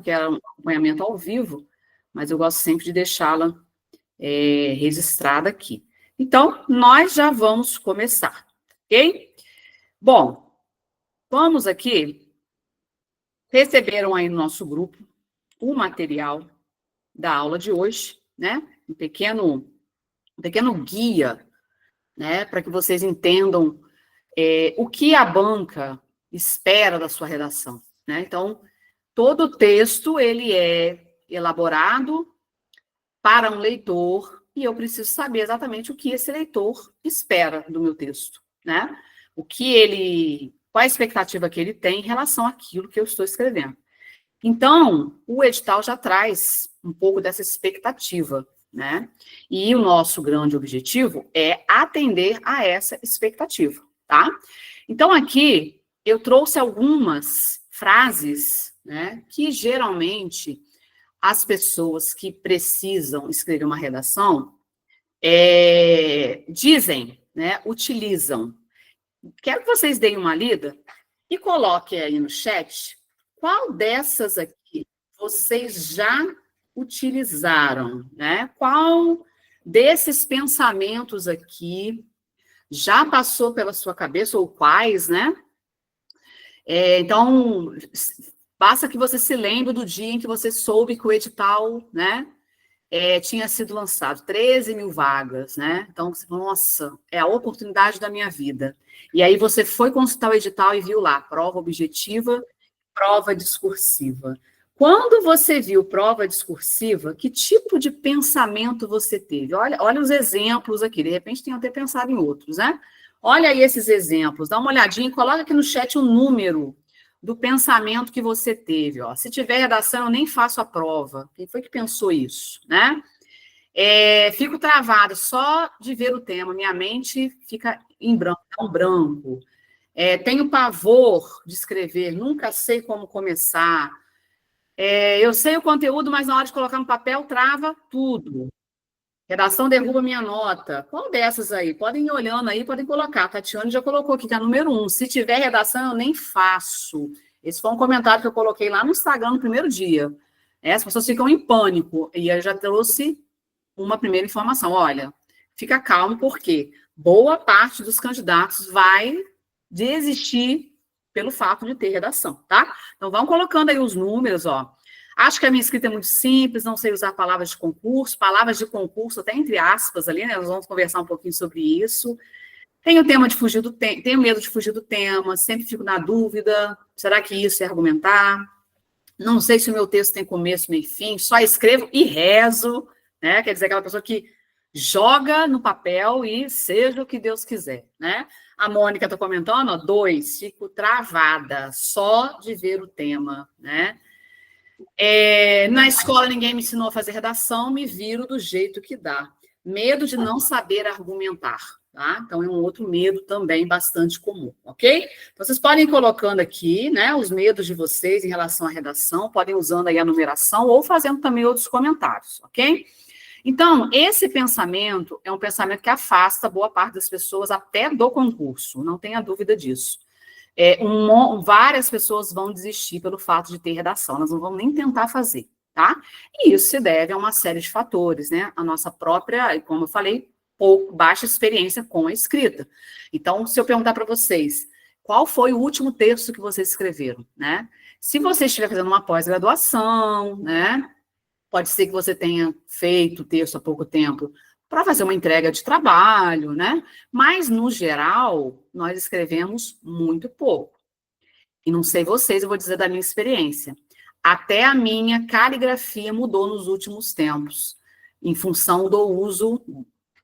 porque era um acompanhamento ao vivo, mas eu gosto sempre de deixá-la registrada aqui. Então, nós já vamos começar, ok? Bom, vamos aqui, receberam aí no nosso grupo o material da aula de hoje, né? Um pequeno guia, né? Para que vocês entendam o que a banca espera da sua redação, né? Então, todo o texto, ele é elaborado para um leitor e eu preciso saber exatamente o que esse leitor espera do meu texto, né? Qual a expectativa que ele tem em relação àquilo que eu estou escrevendo. Então, o edital já traz um pouco dessa expectativa, né? E o nosso grande objetivo é atender a essa expectativa, tá? Então, aqui, eu trouxe algumas frases, né, que geralmente as pessoas que precisam escrever uma redação dizem, né, utilizam. Quero que vocês deem uma lida e coloquem aí no chat qual dessas aqui vocês já utilizaram, né? Qual desses pensamentos aqui já passou pela sua cabeça, ou quais, né? Então, basta que você se lembre do dia em que você soube que o edital, né, tinha sido lançado, 13 mil vagas, né? Então, você falou, nossa, é a oportunidade da minha vida. E aí você foi consultar o edital e viu lá, prova objetiva, prova discursiva. Quando você viu prova discursiva, que tipo de pensamento você teve? Olha os exemplos aqui, de repente tem até pensado em outros, né? Olha aí esses exemplos, dá uma olhadinha e coloca aqui no chat o número do pensamento que você teve. Ó. Se tiver redação, eu nem faço a prova. Quem foi que pensou isso, né? Fico travada só de ver o tema, minha mente fica em branco, é um branco. Tenho pavor de escrever, nunca sei como começar. Eu sei o conteúdo, mas na hora de colocar no papel, trava tudo. Redação derruba minha nota. Qual dessas aí? Podem ir olhando aí, podem colocar. A Tatiane já colocou aqui, que é a número 1. Se tiver redação, eu nem faço. Esse foi um comentário que eu coloquei lá no Instagram no primeiro dia. As pessoas ficam em pânico. E eu já trouxe uma primeira informação. Olha, fica calmo, porque boa parte dos candidatos vai desistir pelo fato de ter redação, tá? Então, vão colocando aí os números, ó. Acho que a minha escrita é muito simples, não sei usar palavras de concurso, até entre aspas ali, né? Nós vamos conversar um pouquinho sobre isso. Tenho tenho medo de fugir do tema, sempre fico na dúvida, será que isso é argumentar? Não sei se o meu texto tem começo, meio e fim, só escrevo e rezo, né? Quer dizer, aquela pessoa que joga no papel e seja o que Deus quiser, né? A Mônica está comentando, ó, 2, fico travada só de ver o tema, né? Na escola ninguém me ensinou a fazer redação, me viro do jeito que dá. Medo de não saber argumentar, tá? Então é um outro medo também bastante comum, ok? Então, vocês podem ir colocando aqui, né, os medos de vocês em relação à redação, podem ir usando aí a numeração ou fazendo também outros comentários, ok? Então, esse pensamento é um pensamento que afasta boa parte das pessoas até do concurso, não tenha dúvida disso. Várias pessoas vão desistir pelo fato de ter redação, elas não vão nem tentar fazer, tá? E isso se deve a uma série de fatores, né? A nossa própria, como eu falei, baixa experiência com a escrita. Então, se eu perguntar para vocês, qual foi o último texto que vocês escreveram, né? Se você estiver fazendo uma pós-graduação, né? Pode ser que você tenha feito o texto há pouco tempo para fazer uma entrega de trabalho, né? Mas, no geral, nós escrevemos muito pouco. E não sei vocês, eu vou dizer da minha experiência. Até a minha caligrafia mudou nos últimos tempos, em função do uso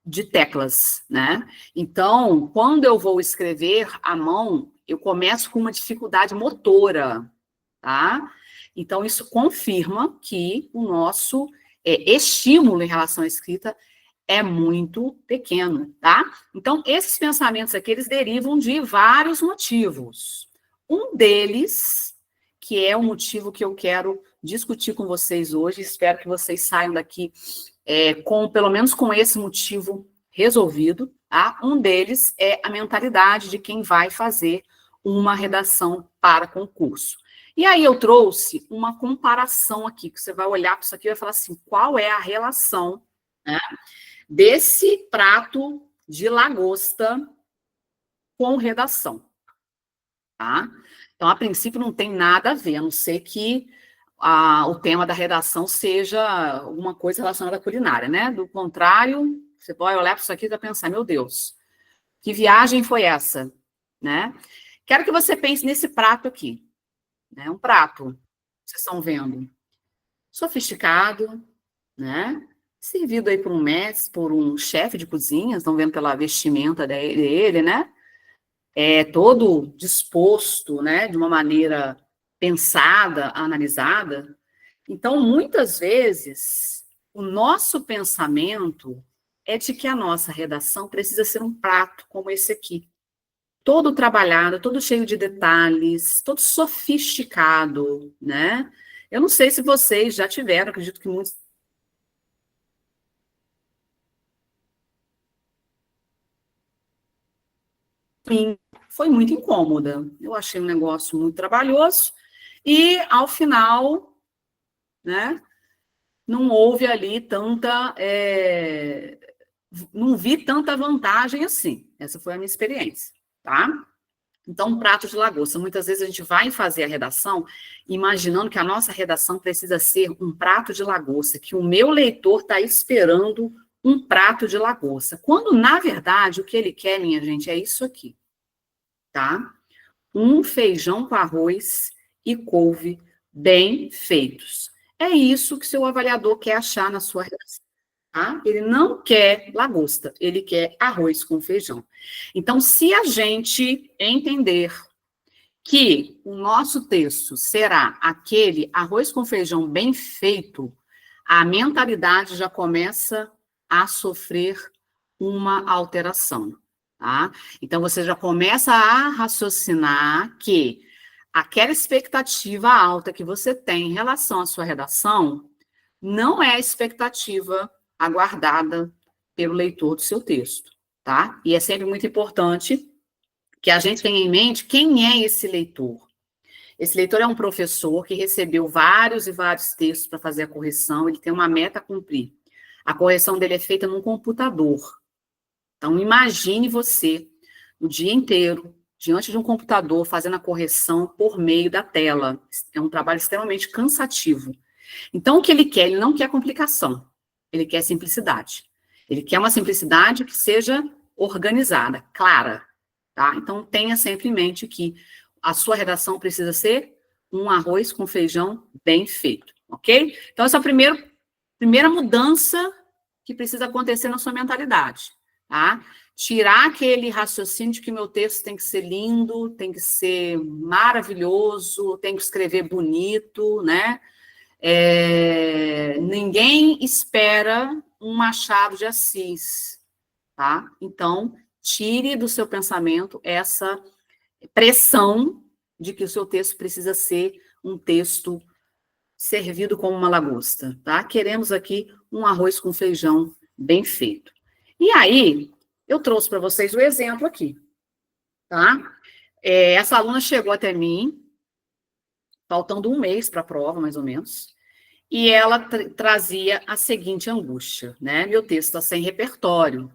de teclas, né? Então, quando eu vou escrever à mão, eu começo com uma dificuldade motora, tá? Então, isso confirma que o nosso estímulo em relação à escrita é muito pequeno, tá? Então, esses pensamentos aqui, eles derivam de vários motivos. Um deles, que é o motivo que eu quero discutir com vocês hoje, espero que vocês saiam daqui pelo menos com esse motivo resolvido, tá? Um deles é a mentalidade de quem vai fazer uma redação para concurso. E aí eu trouxe uma comparação aqui, que você vai olhar para isso aqui e vai falar assim, qual é a relação, né, desse prato de lagosta com redação, tá? Então, a princípio, não tem nada a ver, a não ser que o tema da redação seja alguma coisa relacionada à culinária, né? Do contrário, você pode olhar para isso aqui e vai pensar, meu Deus, que viagem foi essa, né? Quero que você pense nesse prato aqui, né? Um prato, vocês estão vendo, sofisticado, né? Servido aí por um mestre, por um chefe de cozinha, estão vendo pela vestimenta dele, né? É todo disposto, né? De uma maneira pensada, analisada. Então, muitas vezes, o nosso pensamento é de que a nossa redação precisa ser um prato como esse aqui. Todo trabalhado, todo cheio de detalhes, todo sofisticado, né? Eu não sei se vocês já tiveram, acredito que muitos. Sim, foi muito incômoda. Eu achei um negócio muito trabalhoso e, ao final, né, não houve ali tanta, não vi tanta vantagem assim. Essa foi a minha experiência, tá? Então, um prato de lagosta. Muitas vezes a gente vai fazer a redação imaginando que a nossa redação precisa ser um prato de lagosta, que o meu leitor está esperando um prato de lagosta. Quando, na verdade, o que ele quer, minha gente, é isso aqui, tá? Um feijão com arroz e couve bem feitos. É isso que seu avaliador quer achar na sua redação. Tá? Ele não quer lagosta, ele quer arroz com feijão. Então, se a gente entender que o nosso texto será aquele arroz com feijão bem feito, a mentalidade já começa a sofrer uma alteração, tá? Então você já começa a raciocinar que aquela expectativa alta que você tem em relação à sua redação não é a expectativa aguardada pelo leitor do seu texto, tá? E é sempre muito importante que a gente tenha em mente quem é esse leitor. Esse leitor é um professor que recebeu vários e vários textos para fazer a correção, ele tem uma meta a cumprir. A correção dele é feita num computador. Então, imagine você o dia inteiro diante de um computador fazendo a correção por meio da tela. É um trabalho extremamente cansativo. Então, o que ele quer? Ele não quer complicação, ele quer simplicidade. Ele quer uma simplicidade que seja organizada, clara, tá? Então, tenha sempre em mente que a sua redação precisa ser um arroz com feijão bem feito, ok? Então, essa é a primeira mudança que precisa acontecer na sua mentalidade, tá? Tirar aquele raciocínio de que meu texto tem que ser lindo, tem que ser maravilhoso, tem que escrever bonito, né? Ninguém espera um Machado de Assis, tá? Então, tire do seu pensamento essa pressão de que o seu texto precisa ser um texto servido como uma lagosta, tá? Queremos aqui um arroz com feijão bem feito. E aí, eu trouxe para vocês o exemplo aqui, tá? Essa aluna chegou até mim, faltando um mês para a prova, mais ou menos, e ela trazia a seguinte angústia, né? Meu texto está sem repertório.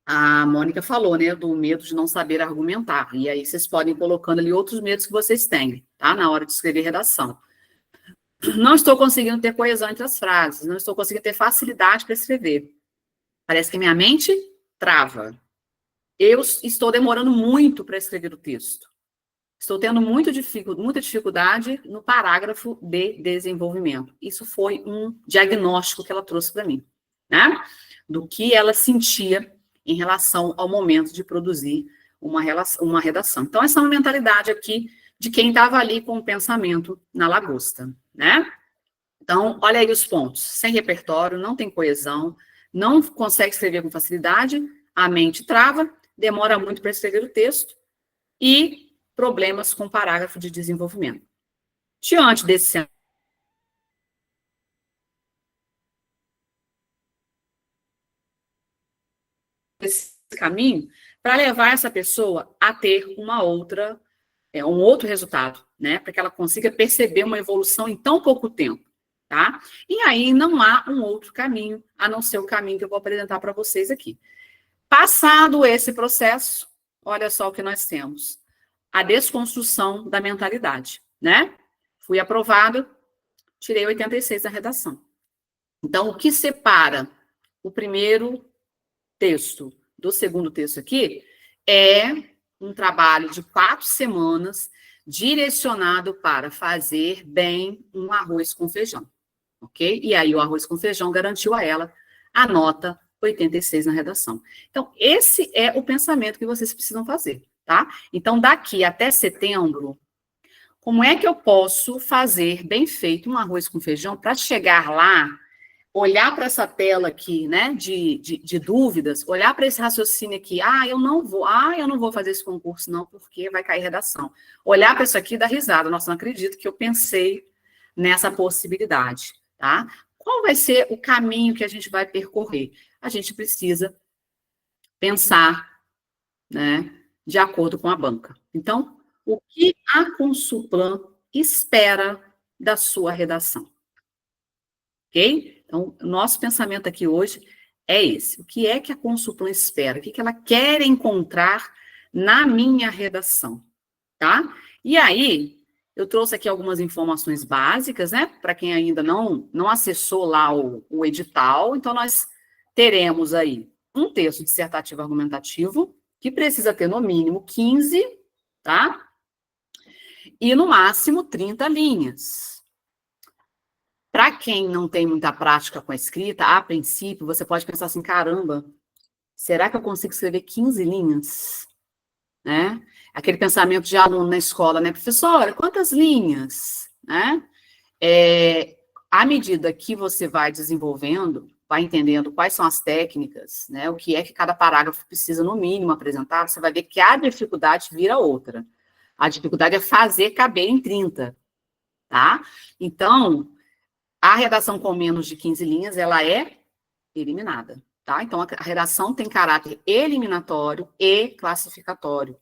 A Mônica falou, né, do medo de não saber argumentar. E aí vocês podem ir colocando ali outros medos que vocês têm, tá? Na hora de escrever redação. Não estou conseguindo ter coesão entre as frases, não estou conseguindo ter facilidade para escrever. Parece que minha mente trava. Eu estou demorando muito para escrever o texto. Estou tendo muita dificuldade no parágrafo de desenvolvimento. Isso foi um diagnóstico que ela trouxe para mim, né? Do que ela sentia em relação ao momento de produzir uma redação. Então, essa é uma mentalidade aqui de quem estava ali com o pensamento na lagosta, né? Então, olha aí os pontos. Sem repertório, não tem coesão, não consegue escrever com facilidade, a mente trava, demora muito para escrever o texto e problemas com parágrafo de desenvolvimento. Diante desse caminho, para levar essa pessoa a ter uma outra um outro resultado, né? Para que ela consiga perceber uma evolução em tão pouco tempo, tá? E aí não há um outro caminho, a não ser o caminho que eu vou apresentar para vocês aqui. Passado esse processo, olha só o que nós temos. A desconstrução da mentalidade, né? Fui aprovada, tirei 86 na redação. Então, o que separa o primeiro texto do segundo texto aqui é um trabalho de 4 semanas direcionado para fazer bem um arroz com feijão, ok? E aí o arroz com feijão garantiu a ela a nota 86 na redação. Então, esse é o pensamento que vocês precisam fazer, tá? Então, daqui até setembro, como é que eu posso fazer bem feito um arroz com feijão para chegar lá, olhar para essa tela aqui, né, de dúvidas, olhar para esse raciocínio aqui, eu não vou fazer esse concurso não, porque vai cair redação. Olhar para isso aqui e dar risada, nossa, não acredito que eu pensei nessa possibilidade, tá? Qual vai ser o caminho que a gente vai percorrer? A gente precisa pensar, né, de acordo com a banca. Então, o que a Consulplan espera da sua redação? Ok? Então, o nosso pensamento aqui hoje é esse. O que é que a Consulplan espera? O que ela quer encontrar na minha redação? Tá? E aí, eu trouxe aqui algumas informações básicas, né? Para quem ainda não acessou lá o edital. Então, nós teremos aí um texto dissertativo argumentativo, que precisa ter no mínimo 15, tá? E no máximo 30 linhas. Para quem não tem muita prática com a escrita, a princípio, você pode pensar assim, caramba, será que eu consigo escrever 15 linhas? Né? Aquele pensamento de aluno na escola, né? Professora, quantas linhas? Né? À medida que você vai desenvolvendo, vai entendendo quais são as técnicas, né? O que é que cada parágrafo precisa, no mínimo, apresentar, você vai ver que a dificuldade vira outra. A dificuldade é fazer caber em 30, tá? Então, a redação com menos de 15 linhas, ela é eliminada, tá? Então, a redação tem caráter eliminatório e classificatório.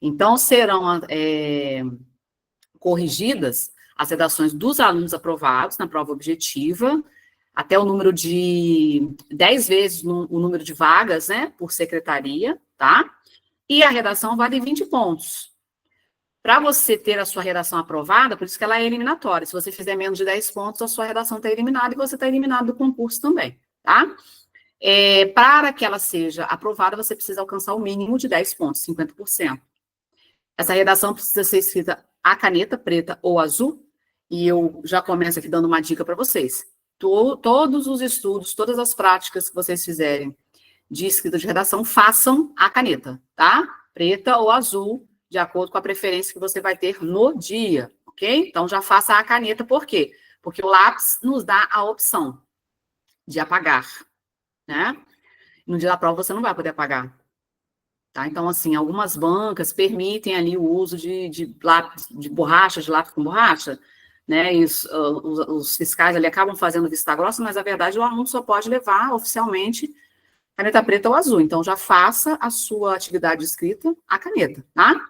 Então, serão corrigidas as redações dos alunos aprovados na prova objetiva, até o número de 10 vezes o número de vagas, né, por secretaria, tá? E a redação vale 20 pontos. Para você ter a sua redação aprovada, por isso que ela é eliminatória. Se você fizer menos de 10 pontos, a sua redação está eliminada e você está eliminado do concurso também, tá? Para que ela seja aprovada, você precisa alcançar o mínimo de 10 pontos, 50%. Essa redação precisa ser escrita a caneta preta ou azul, e eu já começo aqui dando uma dica para vocês. Todos os estudos, todas as práticas que vocês fizerem de escrita de redação, façam a caneta, tá? Preta ou azul, de acordo com a preferência que você vai ter no dia, ok? Então, já faça a caneta, por quê? Porque o lápis nos dá a opção de apagar, né? No dia da prova, você não vai poder apagar, tá? Então, assim, algumas bancas permitem ali o uso de lápis, de borracha, de lápis com borracha, né? E os fiscais ali acabam fazendo vista grossa, mas, na verdade, o aluno só pode levar oficialmente caneta preta ou azul. Então, já faça a sua atividade de escrita a caneta, tá?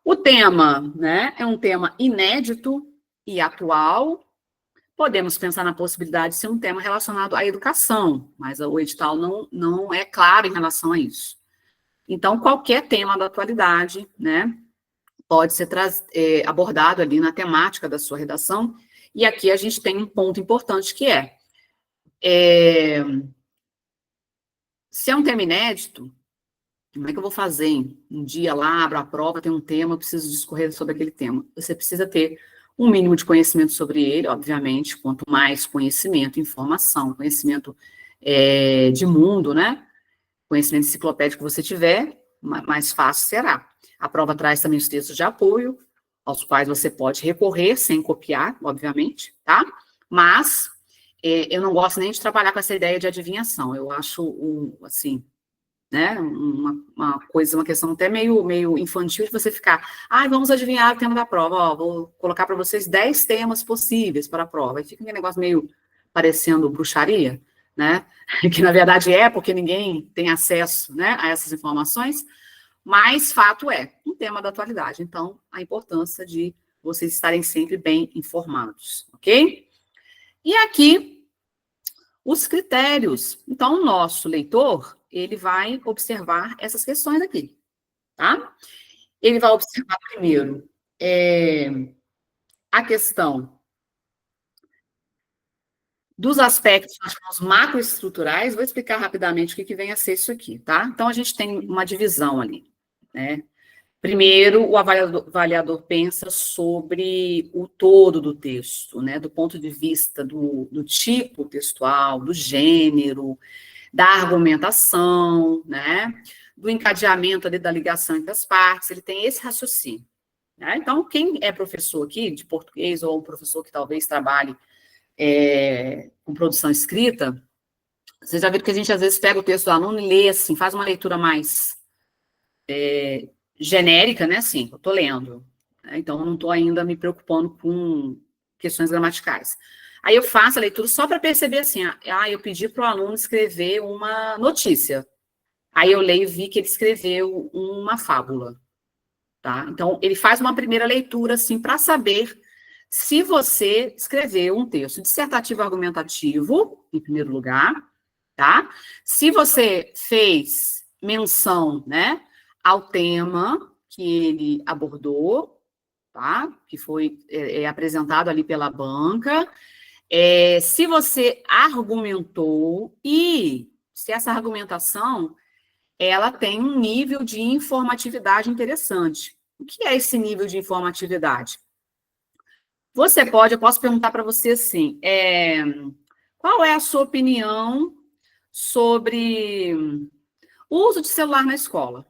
O tema, né, é um tema inédito e atual. Podemos pensar na possibilidade de ser um tema relacionado à educação, mas o edital não é claro em relação a isso. Então, qualquer tema da atualidade, né, pode ser abordado ali na temática da sua redação. E aqui a gente tem um ponto importante que se é um tema inédito, como é que eu vou fazer? Um dia lá, abro a prova, tem um tema, eu preciso discorrer sobre aquele tema. Você precisa ter um mínimo de conhecimento sobre ele, obviamente. Quanto mais conhecimento, informação, conhecimento de mundo, né? Conhecimento enciclopédico que você tiver, mais fácil será. A prova traz também os textos de apoio, aos quais você pode recorrer, sem copiar, obviamente, tá? Mas eu não gosto nem de trabalhar com essa ideia de adivinhação. Eu acho, assim, né, uma questão até meio infantil de você ficar, vamos adivinhar o tema da prova, vou colocar para vocês 10 temas possíveis para a prova, e fica um negócio meio parecendo bruxaria, né, que na verdade porque ninguém tem acesso, né, a essas informações, Mas fato é, um tema da atualidade. Então, a importância de vocês estarem sempre bem informados, ok? E aqui, os critérios. Então, o nosso leitor, ele vai observar essas questões aqui, tá? Ele vai observar primeiro a questão dos aspectos, nós chamamos macroestruturais. Vou explicar rapidamente o que vem a ser isso aqui, tá? Então, a gente tem uma divisão ali, né? Primeiro, o avaliador pensa sobre o todo do texto, né? Do ponto de vista do tipo textual, do gênero, da argumentação, né? Do encadeamento ali da ligação entre as partes, ele tem esse raciocínio, né? Então, quem é professor aqui de português, ou um professor que talvez trabalhe com produção escrita, vocês já viram que a gente às vezes pega o texto do aluno e lê assim, faz uma leitura mais genérica, né? Assim, eu estou lendo. Né? Então, eu não estou ainda me preocupando com questões gramaticais. Aí eu faço a leitura só para perceber assim, eu pedi para o aluno escrever uma notícia. Aí eu leio e vi que ele escreveu uma fábula. Tá? Então, ele faz uma primeira leitura, assim, para saber se você escreveu um texto dissertativo argumentativo, em primeiro lugar, tá? Se você fez menção, né, ao tema que ele abordou, tá? Que foi apresentado ali pela banca, se você argumentou e se essa argumentação ela tem um nível de informatividade interessante. O que é esse nível de informatividade? Eu posso perguntar para você assim, qual é a sua opinião sobre o uso de celular na escola?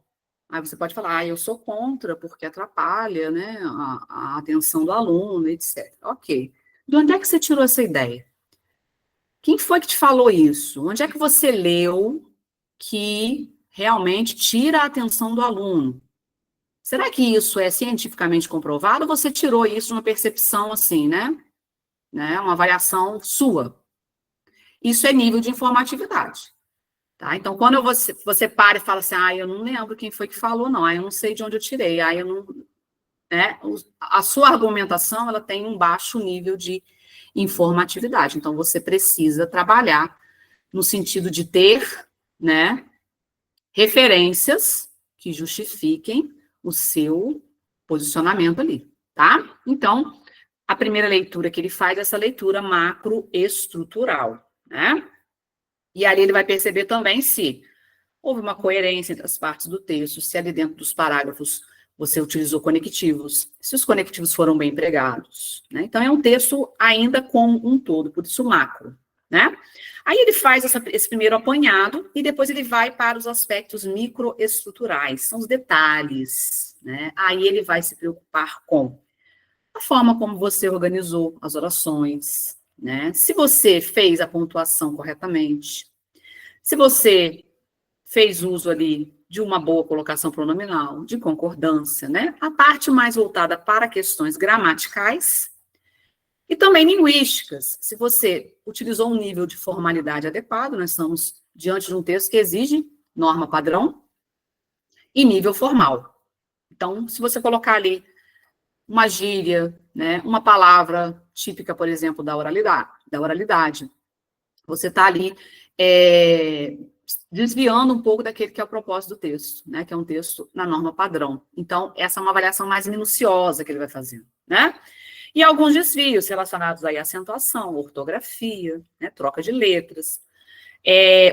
Aí você pode falar, eu sou contra, porque atrapalha, né, a atenção do aluno, etc. Ok. De onde é que você tirou essa ideia? Quem foi que te falou isso? Onde é que você leu que realmente tira a atenção do aluno? Será que isso é cientificamente comprovado ou você tirou isso de uma percepção assim, né? Uma avaliação sua? Isso é nível de informatividade. Tá? Então, quando você para e fala assim, eu não lembro quem foi que falou, não, eu não sei de onde eu tirei, eu não... Né? A sua argumentação, ela tem um baixo nível de informatividade. Então, você precisa trabalhar no sentido de ter, né, referências que justifiquem o seu posicionamento ali, tá? Então, a primeira leitura que ele faz é essa leitura macroestrutural, né? E ali ele vai perceber também se houve uma coerência entre as partes do texto, se ali dentro dos parágrafos você utilizou conectivos, se os conectivos foram bem empregados, né? Então, é um texto ainda como um todo, por isso macro, né? Aí ele faz esse primeiro apanhado e depois ele vai para os aspectos microestruturais, são os detalhes, né? Aí ele vai se preocupar com a forma como você organizou as orações, né? Se você fez a pontuação corretamente, se você fez uso ali de uma boa colocação pronominal, de concordância, né? A parte mais voltada para questões gramaticais e também linguísticas. Se você utilizou um nível de formalidade adequado, nós estamos diante de um texto que exige norma padrão e nível formal. Então, se você colocar ali uma gíria, né, uma palavra típica, por exemplo, da oralidade, você está ali desviando um pouco daquele que é o propósito do texto, né, que é um texto na norma padrão. Então, essa é uma avaliação mais minuciosa que ele vai fazer, né? E alguns desvios relacionados aí à acentuação, ortografia, né, troca de letras,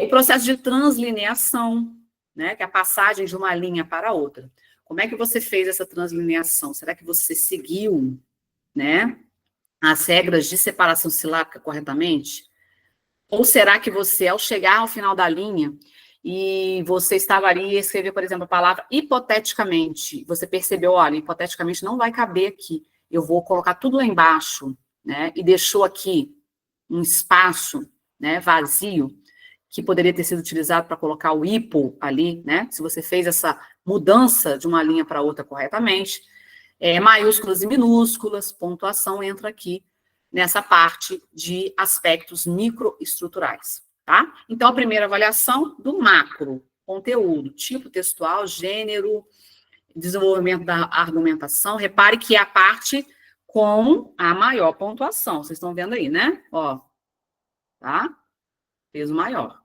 o processo de translineação, né, que é a passagem de uma linha para outra. Como é que você fez essa translineação? Será que você seguiu, né, as regras de separação silábica corretamente? Ou será que você, ao chegar ao final da linha, e você estava ali e escreveu, por exemplo, a palavra hipoteticamente, você percebeu, olha, hipoteticamente não vai caber aqui, eu vou colocar tudo lá embaixo, né, e deixou aqui um espaço, né, vazio, que poderia ter sido utilizado para colocar o hipo ali, né, se você fez essa mudança de uma linha para outra corretamente, maiúsculas e minúsculas, pontuação entra aqui, nessa parte de aspectos microestruturais, tá? Então, a primeira avaliação do macro, conteúdo, tipo textual, gênero, desenvolvimento da argumentação. Repare que é a parte com a maior pontuação. Vocês estão vendo aí, né? Ó, tá? Peso maior.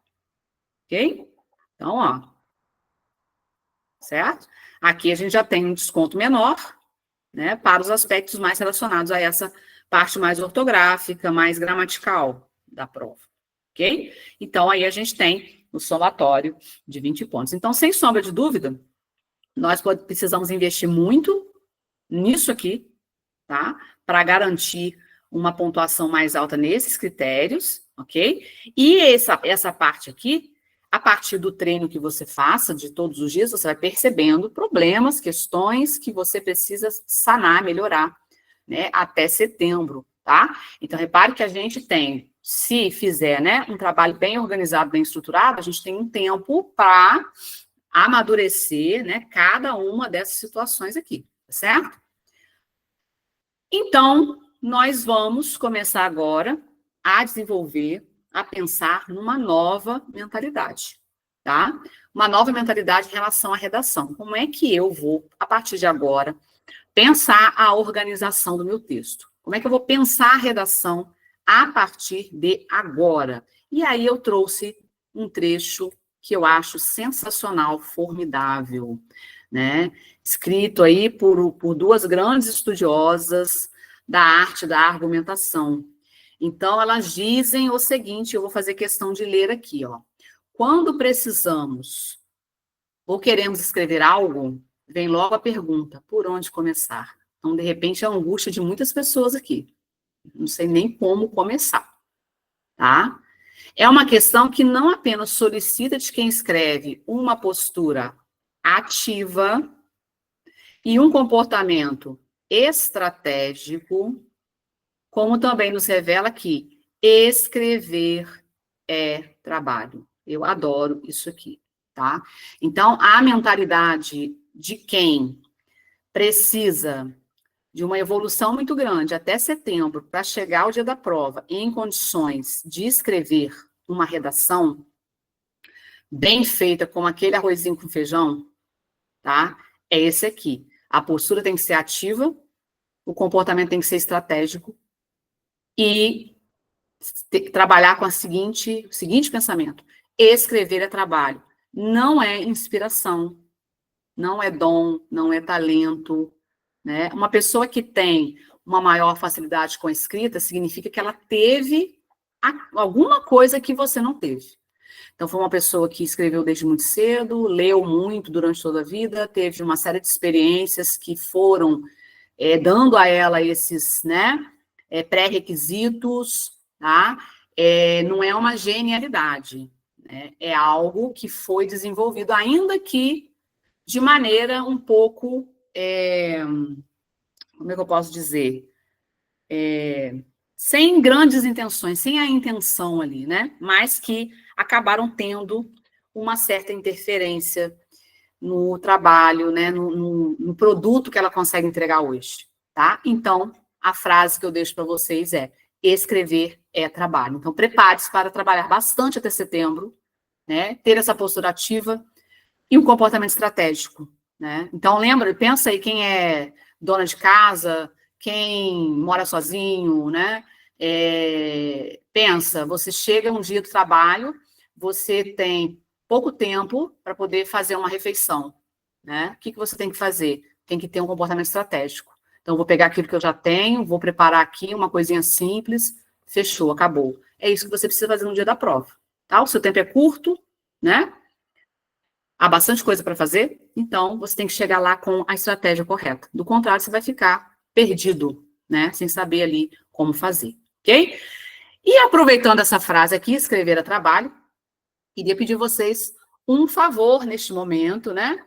Ok? Então, ó. Certo? Aqui a gente já tem um desconto menor, né? Para os aspectos mais relacionados a essa parte mais ortográfica, mais gramatical da prova. Ok? Então, aí a gente tem o somatório de 20 pontos. Então, sem sombra de dúvida, nós precisamos investir muito nisso aqui, tá? Para garantir uma pontuação mais alta nesses critérios, ok? E essa parte aqui, a partir do treino que você faça de todos os dias, você vai percebendo problemas, questões que você precisa sanar, melhorar, né? Até setembro, tá? Então, repare que a gente tem, se fizer, né, um trabalho bem organizado, bem estruturado, a gente tem um tempo para amadurecer, né, cada uma dessas situações aqui, tá certo? Então, nós vamos começar agora a desenvolver, a pensar numa nova mentalidade, tá? Uma nova mentalidade em relação à redação. Como é que eu vou, a partir de agora, pensar a organização do meu texto? Como é que eu vou pensar a redação a partir de agora? E aí eu trouxe um trecho que eu acho sensacional, formidável, né? Escrito aí por duas grandes estudiosas da arte da argumentação. Então, elas dizem o seguinte, eu vou fazer questão de ler aqui, ó. Quando precisamos ou queremos escrever algo, vem logo a pergunta, por onde começar? Então, de repente, é a angústia de muitas pessoas aqui. Não sei nem como começar, tá? É uma questão que não apenas solicita de quem escreve uma postura ativa e um comportamento estratégico, como também nos revela que escrever é trabalho. Eu adoro isso aqui, tá? Então, a mentalidade de quem precisa de uma evolução muito grande até setembro para chegar ao dia da prova em condições de escrever uma redação bem feita, como aquele arrozinho com feijão, tá? É esse aqui. A postura tem que ser ativa, o comportamento tem que ser estratégico e trabalhar com o seguinte pensamento: escrever é trabalho, não é inspiração, não é dom, não é talento, né? Uma pessoa que tem uma maior facilidade com a escrita significa que ela teve alguma coisa que você não teve. Então, foi uma pessoa que escreveu desde muito cedo, leu muito durante toda a vida, teve uma série de experiências que foram dando a ela esses, né, pré-requisitos, tá? Não é uma genialidade, né? É algo que foi desenvolvido, ainda que de maneira um pouco, como é que eu posso dizer? Sem grandes intenções, sem a intenção ali, né? Mas que acabaram tendo uma certa interferência no trabalho, né? No produto que ela consegue entregar hoje, tá? Então, a frase que eu deixo para vocês é: escrever é trabalho. Então, prepare-se para trabalhar bastante até setembro, né? Ter essa postura ativa e um comportamento estratégico, né? Então, lembra, pensa aí quem é dona de casa, quem mora sozinho, né? Pensa, você chega um dia do trabalho, você tem pouco tempo para poder fazer uma refeição, né? O que você tem que fazer? Tem que ter um comportamento estratégico. Então, vou pegar aquilo que eu já tenho, vou preparar aqui uma coisinha simples, fechou, acabou. É isso que você precisa fazer no dia da prova, tá? O seu tempo é curto, né? Há bastante coisa para fazer, então você tem que chegar lá com a estratégia correta. Do contrário, você vai ficar perdido, né? Sem saber ali como fazer, ok? E aproveitando essa frase aqui, escrever a trabalho, queria pedir vocês um favor neste momento, né?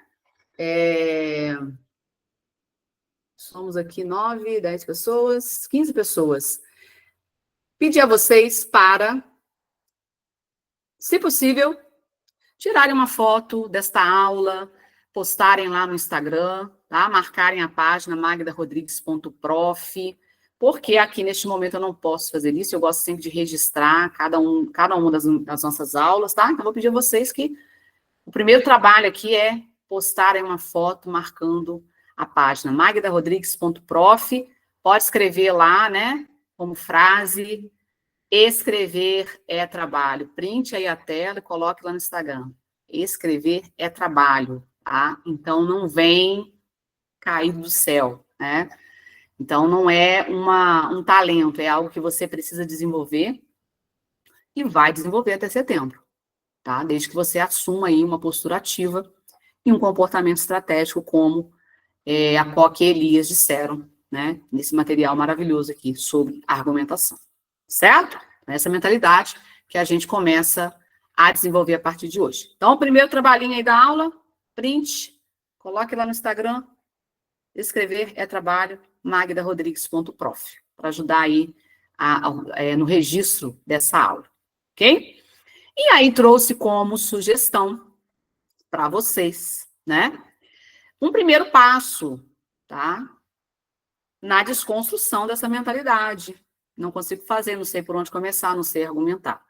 Somos aqui 9, 10 pessoas, 15 pessoas. Pedir a vocês para, se possível, tirarem uma foto desta aula, postarem lá no Instagram, tá? Marcarem a página magdarodrigues.prof, porque aqui neste momento eu não posso fazer isso, eu gosto sempre de registrar cada uma das nossas aulas, tá? Então, vou pedir a vocês que O primeiro trabalho aqui é postar uma foto marcando a página magdarodrigues.prof. Pode escrever lá, né, como frase, escrever é trabalho. Printe aí a tela e coloque lá no Instagram. Escrever é trabalho, tá? Então, não vem caído do céu, né? Então, não é um talento, é algo que você precisa desenvolver e vai desenvolver até setembro, tá? Desde que você assuma aí uma postura ativa e um comportamento estratégico, como a Coque e Elias disseram, né? Nesse material maravilhoso aqui sobre argumentação, certo? Essa mentalidade que a gente começa a desenvolver a partir de hoje. Então, o primeiro trabalhinho aí da aula, print, coloque lá no Instagram, escrever é trabalho, magdarodrigues.prof, para ajudar aí no registro dessa aula, ok? E aí trouxe como sugestão para vocês, né? Um primeiro passo, tá? Na desconstrução dessa mentalidade. Não consigo fazer, não sei por onde começar, não sei argumentar.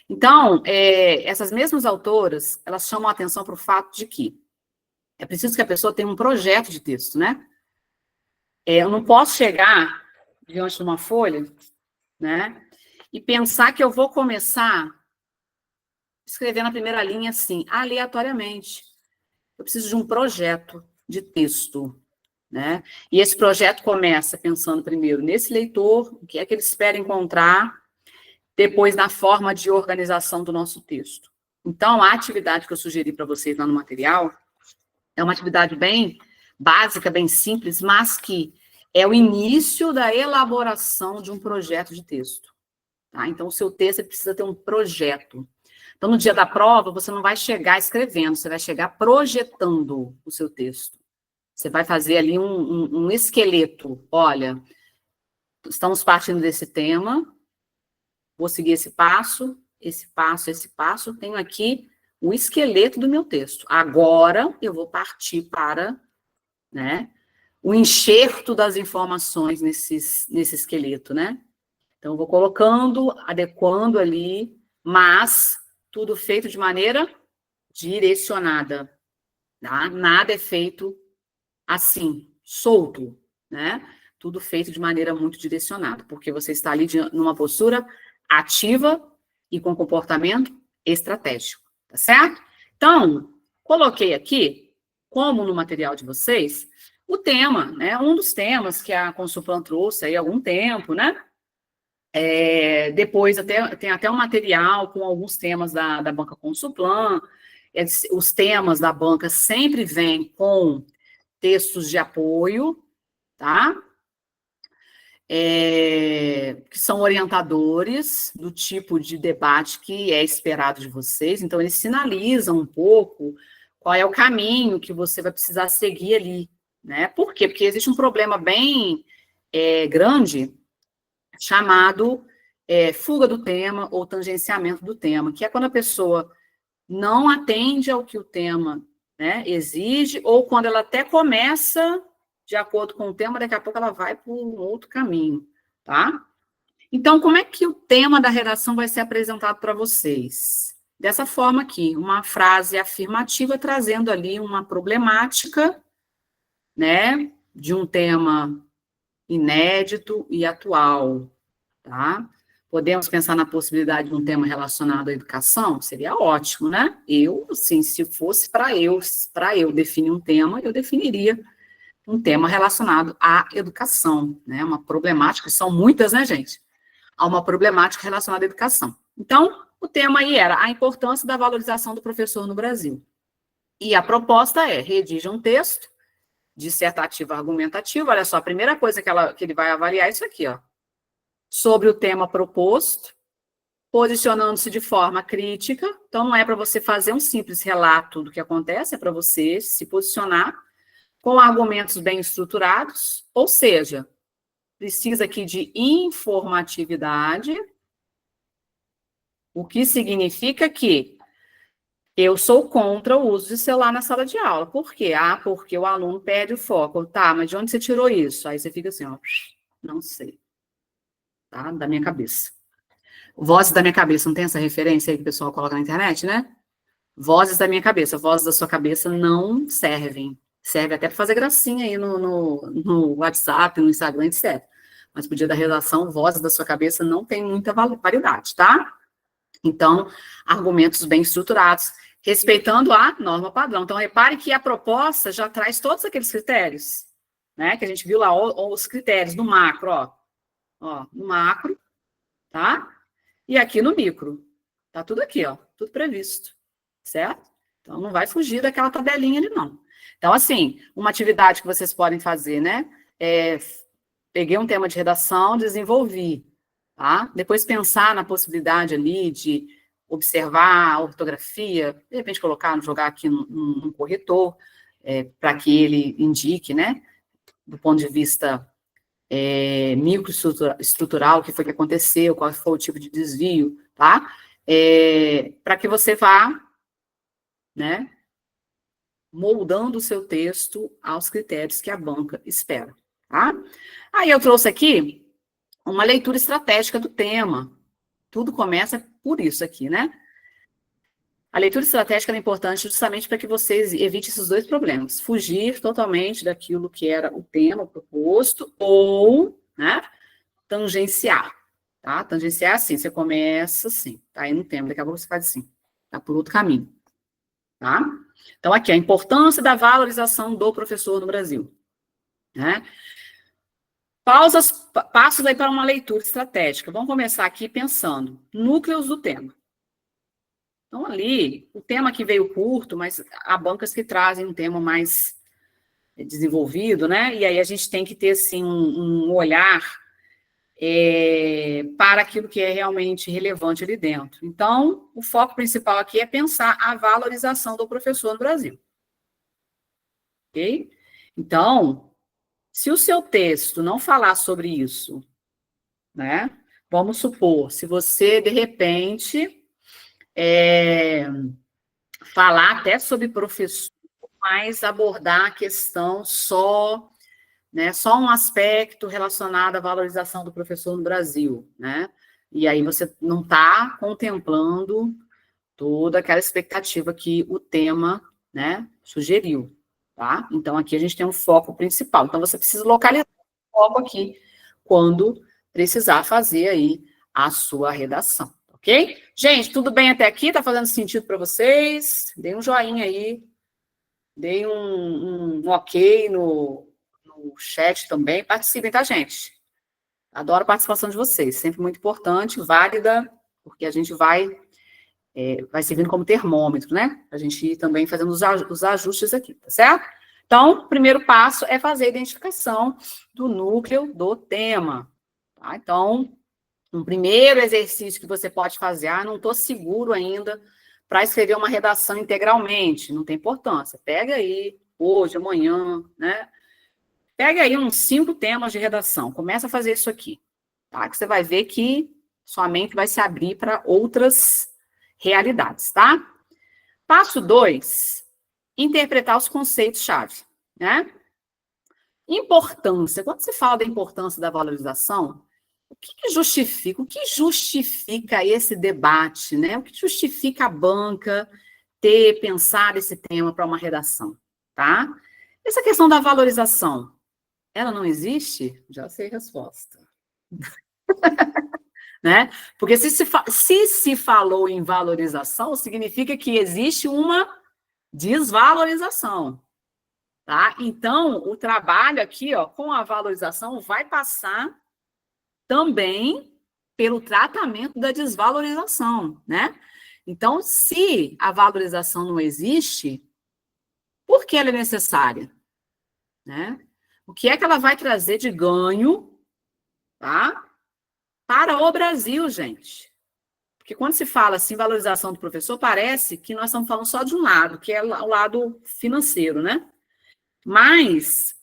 Então, essas mesmas autoras, elas chamam a atenção para o fato de que é preciso que a pessoa tenha um projeto de texto, né? Eu não posso chegar diante de uma folha, né, e pensar que eu vou começar escrevendo a primeira linha assim, aleatoriamente. Eu preciso de um projeto de texto, né? E esse projeto começa pensando primeiro nesse leitor, o que é que ele espera encontrar, depois na forma de organização do nosso texto. Então, a atividade que eu sugeri para vocês lá no material é uma atividade bem básica, bem simples, mas que é o início da elaboração de um projeto de texto. Tá? Então, o seu texto precisa ter um projeto. Então, no dia da prova, você não vai chegar escrevendo, você vai chegar projetando o seu texto. Você vai fazer ali um esqueleto. Olha, estamos partindo desse tema, vou seguir esse passo, esse passo, esse passo, tenho aqui o esqueleto do meu texto. Agora, eu vou partir para, né, o enxerto das informações nesse esqueleto, né? Então, eu vou colocando, adequando ali, mas tudo feito de maneira direcionada, tá? Nada é feito assim, solto, né? Tudo feito de maneira muito direcionada, porque você está ali numa postura ativa e com comportamento estratégico, tá certo? Então, coloquei aqui, como no material de vocês, o tema, né? Um dos temas que a Consulplan trouxe aí há algum tempo, né? Depois tem até um material com alguns temas da banca Consulplan. Os temas da banca sempre vêm com textos de apoio, tá? Que são orientadores do tipo de debate que é esperado de vocês. Então, eles sinalizam um pouco qual é o caminho que você vai precisar seguir ali, né? Por quê? Porque existe um problema bem grande chamado fuga do tema ou tangenciamento do tema, que é quando a pessoa não atende ao que o tema, né, exige, ou quando ela até começa de acordo com o tema, daqui a pouco ela vai por um outro caminho, tá? Então, como é que o tema da redação vai ser apresentado para vocês? Dessa forma aqui, uma frase afirmativa trazendo ali uma problemática, né, de um tema inédito e atual, tá? Podemos pensar na possibilidade de um tema relacionado à educação? Seria ótimo, né? Eu, assim, se fosse para eu definir um tema, eu definiria um tema relacionado à educação, né? Uma problemática, são muitas, né, gente? Há uma problemática relacionada à educação. Então, o tema aí era a importância da valorização do professor no Brasil. E a proposta é, redija um texto, dissertativo argumentativo, olha só, a primeira coisa que ele vai avaliar é isso aqui, ó, sobre o tema proposto, posicionando-se de forma crítica. Então, não é para você fazer um simples relato do que acontece, é para você se posicionar com argumentos bem estruturados, ou seja, precisa aqui de informatividade, o que significa que eu sou contra o uso de celular na sala de aula. Por quê? Porque o aluno perde o foco. Tá, mas de onde você tirou isso? Aí você fica assim, ó, não sei. Tá? Da minha cabeça. Vozes da minha cabeça, não tem essa referência aí que o pessoal coloca na internet, né? Vozes da minha cabeça, vozes da sua cabeça não servem. Serve até para fazer gracinha aí no WhatsApp, no Instagram, etc. Mas pro dia da redação, vozes da sua cabeça não tem muita validade, tá? Então, argumentos bem estruturados, respeitando a norma padrão. Então, repare que a proposta já traz todos aqueles critérios, né? Que a gente viu lá, os critérios no macro, ó, no macro, tá? E aqui no micro. Tá tudo aqui, ó, tudo previsto, certo? Então, não vai fugir daquela tabelinha ali, não. Então, assim, uma atividade que vocês podem fazer, né? Peguei um tema de redação, desenvolvi, tá? Depois pensar na possibilidade ali de observar a ortografia, de repente jogar aqui num corretor, para que ele indique, né? Do ponto de vista microestrutural, o que foi que aconteceu, qual foi o tipo de desvio, tá? Para que você vá, né, moldando o seu texto aos critérios que a banca espera, tá? Aí eu trouxe aqui uma leitura estratégica do tema. Tudo começa por isso aqui, né? A leitura estratégica é importante justamente para que vocês evitem esses dois problemas. Fugir totalmente daquilo que era o tema proposto ou, né, tangenciar, tá? Tangenciar assim, você começa assim, tá aí no tema, daqui a pouco você faz assim, tá por outro caminho, tá? Então, aqui, a importância da valorização do professor no Brasil, né? Passos aí para uma leitura estratégica. Vamos começar aqui pensando, núcleos do tema. Então, ali, o tema que veio curto, mas há bancas que trazem um tema mais desenvolvido, né? E aí a gente tem que ter, assim, um olhar para aquilo que é realmente relevante ali dentro. Então, o foco principal aqui é pensar a valorização do professor no Brasil. Ok? Então, se o seu texto não falar sobre isso, né? Vamos supor, se você, de repente, falar até sobre professor, mas abordar a questão só, né, só um aspecto relacionado à valorização do professor no Brasil, né? E aí você não está contemplando toda aquela expectativa que o tema, né, sugeriu, tá? Então, aqui a gente tem um foco principal. Então, você precisa localizar o foco aqui quando precisar fazer aí a sua redação, ok? Gente, tudo bem até aqui? Tá fazendo sentido para vocês? Dê um joinha aí, dê um ok no chat também. Participem, tá, gente? Adoro a participação de vocês, sempre muito importante, válida, porque a gente vai servindo como termômetro, né? A gente ir também fazendo os ajustes aqui, tá certo? Então, o primeiro passo é fazer a identificação do núcleo do tema, tá? Então, um primeiro exercício que você pode fazer, não estou seguro ainda para escrever uma redação integralmente, não tem importância. Pega aí, hoje, amanhã, né? Pega aí uns 5 temas de redação, começa a fazer isso aqui, tá? Que você vai ver que sua mente vai se abrir para outras realidades, tá? Passo 2, interpretar os conceitos-chave, né? Importância. Quando você fala da importância da valorização, o que justifica esse debate, né? O que justifica a banca ter pensado esse tema para uma redação, tá? Essa questão da valorização, ela não existe? Já sei a resposta. Né? Porque se se falou em valorização, significa que existe uma desvalorização, tá? Então, o trabalho aqui, ó, com a valorização vai passar também pelo tratamento da desvalorização, né? Então, se a valorização não existe, por que ela é necessária? Né? O que é que ela vai trazer de ganho, tá? Para o Brasil, gente. Porque quando se fala assim, valorização do professor, parece que nós estamos falando só de um lado, que é o lado financeiro, né? Mas,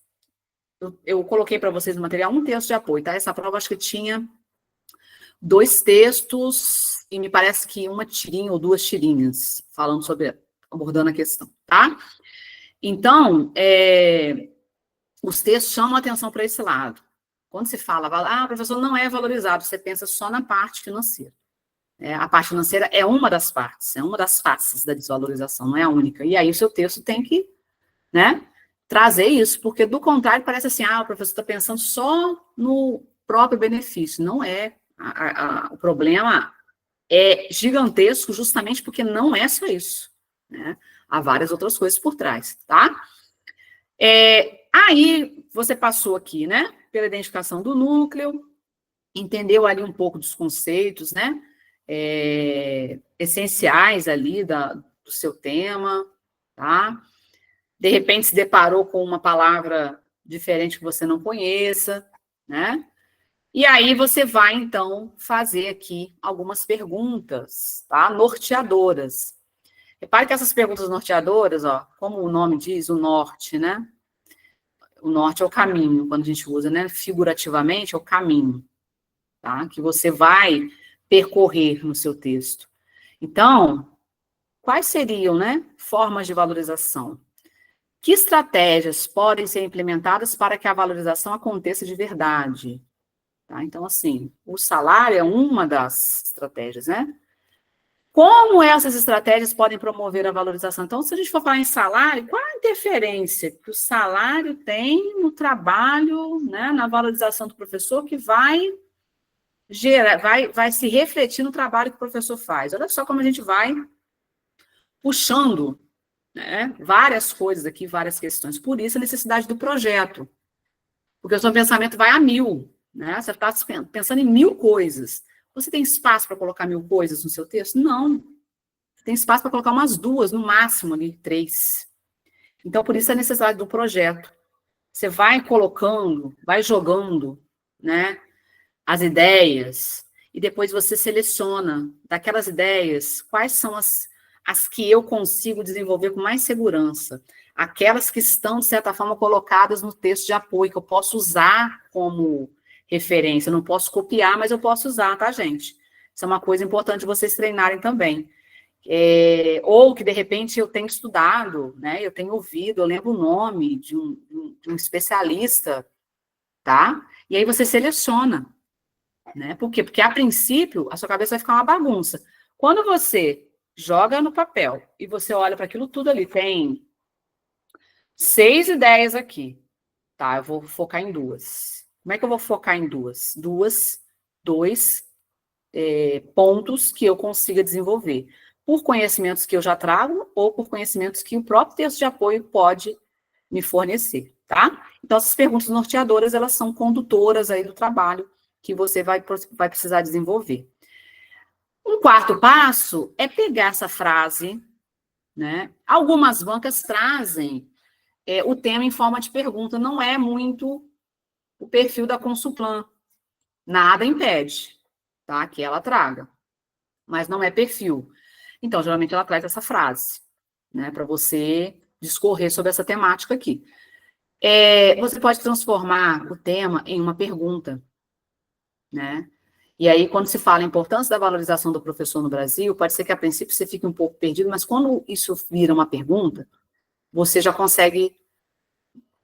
eu coloquei para vocês no material um texto de apoio, tá? Essa prova acho que tinha 2 textos e me parece que uma tirinha ou 2 tirinhas falando sobre, abordando a questão, tá? Então, os textos chamam a atenção para esse lado. Quando se fala, o professor não é valorizado, você pensa só na parte financeira, A parte financeira é uma das partes, é uma das faces da desvalorização, não é a única. E aí o seu texto tem que, né, trazer isso, porque do contrário parece assim, o professor está pensando só no próprio benefício. Não é. O problema é gigantesco justamente porque não é só isso, né? Há várias outras coisas por trás, tá? Aí você passou aqui, né, pela identificação do núcleo, entendeu ali um pouco dos conceitos, né, essenciais ali do seu tema, tá? De repente se deparou com uma palavra diferente que você não conheça, né? E aí você vai, então, fazer aqui algumas perguntas, tá? Norteadoras. Repare que essas perguntas norteadoras, ó, como o nome diz, o norte, né? O norte é o caminho, quando a gente usa, né? Figurativamente, é o caminho, tá? Que você vai percorrer no seu texto. Então, quais seriam, né? Formas de valorização? Que estratégias podem ser implementadas para que a valorização aconteça de verdade? Tá? Então, assim, o salário é uma das estratégias, né? Como essas estratégias podem promover a valorização? Então, se a gente for falar em salário, qual a interferência que o salário tem no trabalho, né, na valorização do professor, que vai gerar, vai se refletir no trabalho que o professor faz? Olha só como a gente vai puxando, né, várias coisas aqui, várias questões. Por isso, a necessidade do projeto. Porque o seu pensamento vai a 1000, né? Você está pensando em 1000 coisas. Você tem espaço para colocar 1000 coisas no seu texto? Não. Você tem espaço para colocar umas 2, no máximo ali, 3. Então, por isso a necessidade do projeto. Você vai colocando, vai jogando, né, as ideias, e depois você seleciona daquelas ideias quais são as que eu consigo desenvolver com mais segurança. Aquelas que estão, de certa forma, colocadas no texto de apoio, que eu posso usar como referência. Eu não posso copiar, mas eu posso usar, tá, gente? Isso é uma coisa importante vocês treinarem também. Ou que, de repente, eu tenho estudado, né? Eu tenho ouvido, eu lembro o nome de um especialista, tá? E aí você seleciona, né? Por quê? Porque, a princípio, a sua cabeça vai ficar uma bagunça. Quando você joga no papel e você olha para aquilo tudo ali, tem 6 ideias aqui, tá? Eu vou focar em 2. Como é que eu vou focar em 2? Dois pontos que eu consiga desenvolver. Por conhecimentos que eu já trago ou por conhecimentos que o próprio texto de apoio pode me fornecer, tá? Então, essas perguntas norteadoras, elas são condutoras aí do trabalho que você vai precisar desenvolver. Um quarto passo é pegar essa frase, né? Algumas bancas trazem o tema em forma de pergunta, não é muito o perfil da Consulplan. Nada impede, tá? Que ela traga, mas não é perfil. Então, geralmente ela traz essa frase, né? Para você discorrer sobre essa temática aqui. Você pode transformar o tema em uma pergunta, né? E aí, quando se fala a importância da valorização do professor no Brasil, pode ser que a princípio você fique um pouco perdido, mas quando isso vira uma pergunta, você já consegue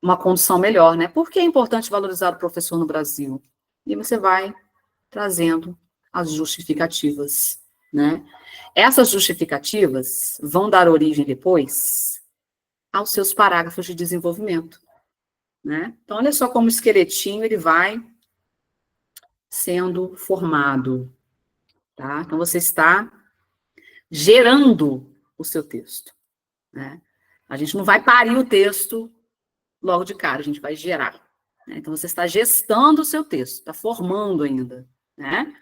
uma condição melhor, né? Por que é importante valorizar o professor no Brasil? E você vai trazendo as justificativas, né? Essas justificativas vão dar origem depois aos seus parágrafos de desenvolvimento, né? Então, olha só como o esqueletinho ele vai sendo formado, tá? Então, você está gerando o seu texto, né? A gente não vai parir o texto logo de cara, a gente vai gerar, né? Então, você está gestando o seu texto, está formando ainda, né?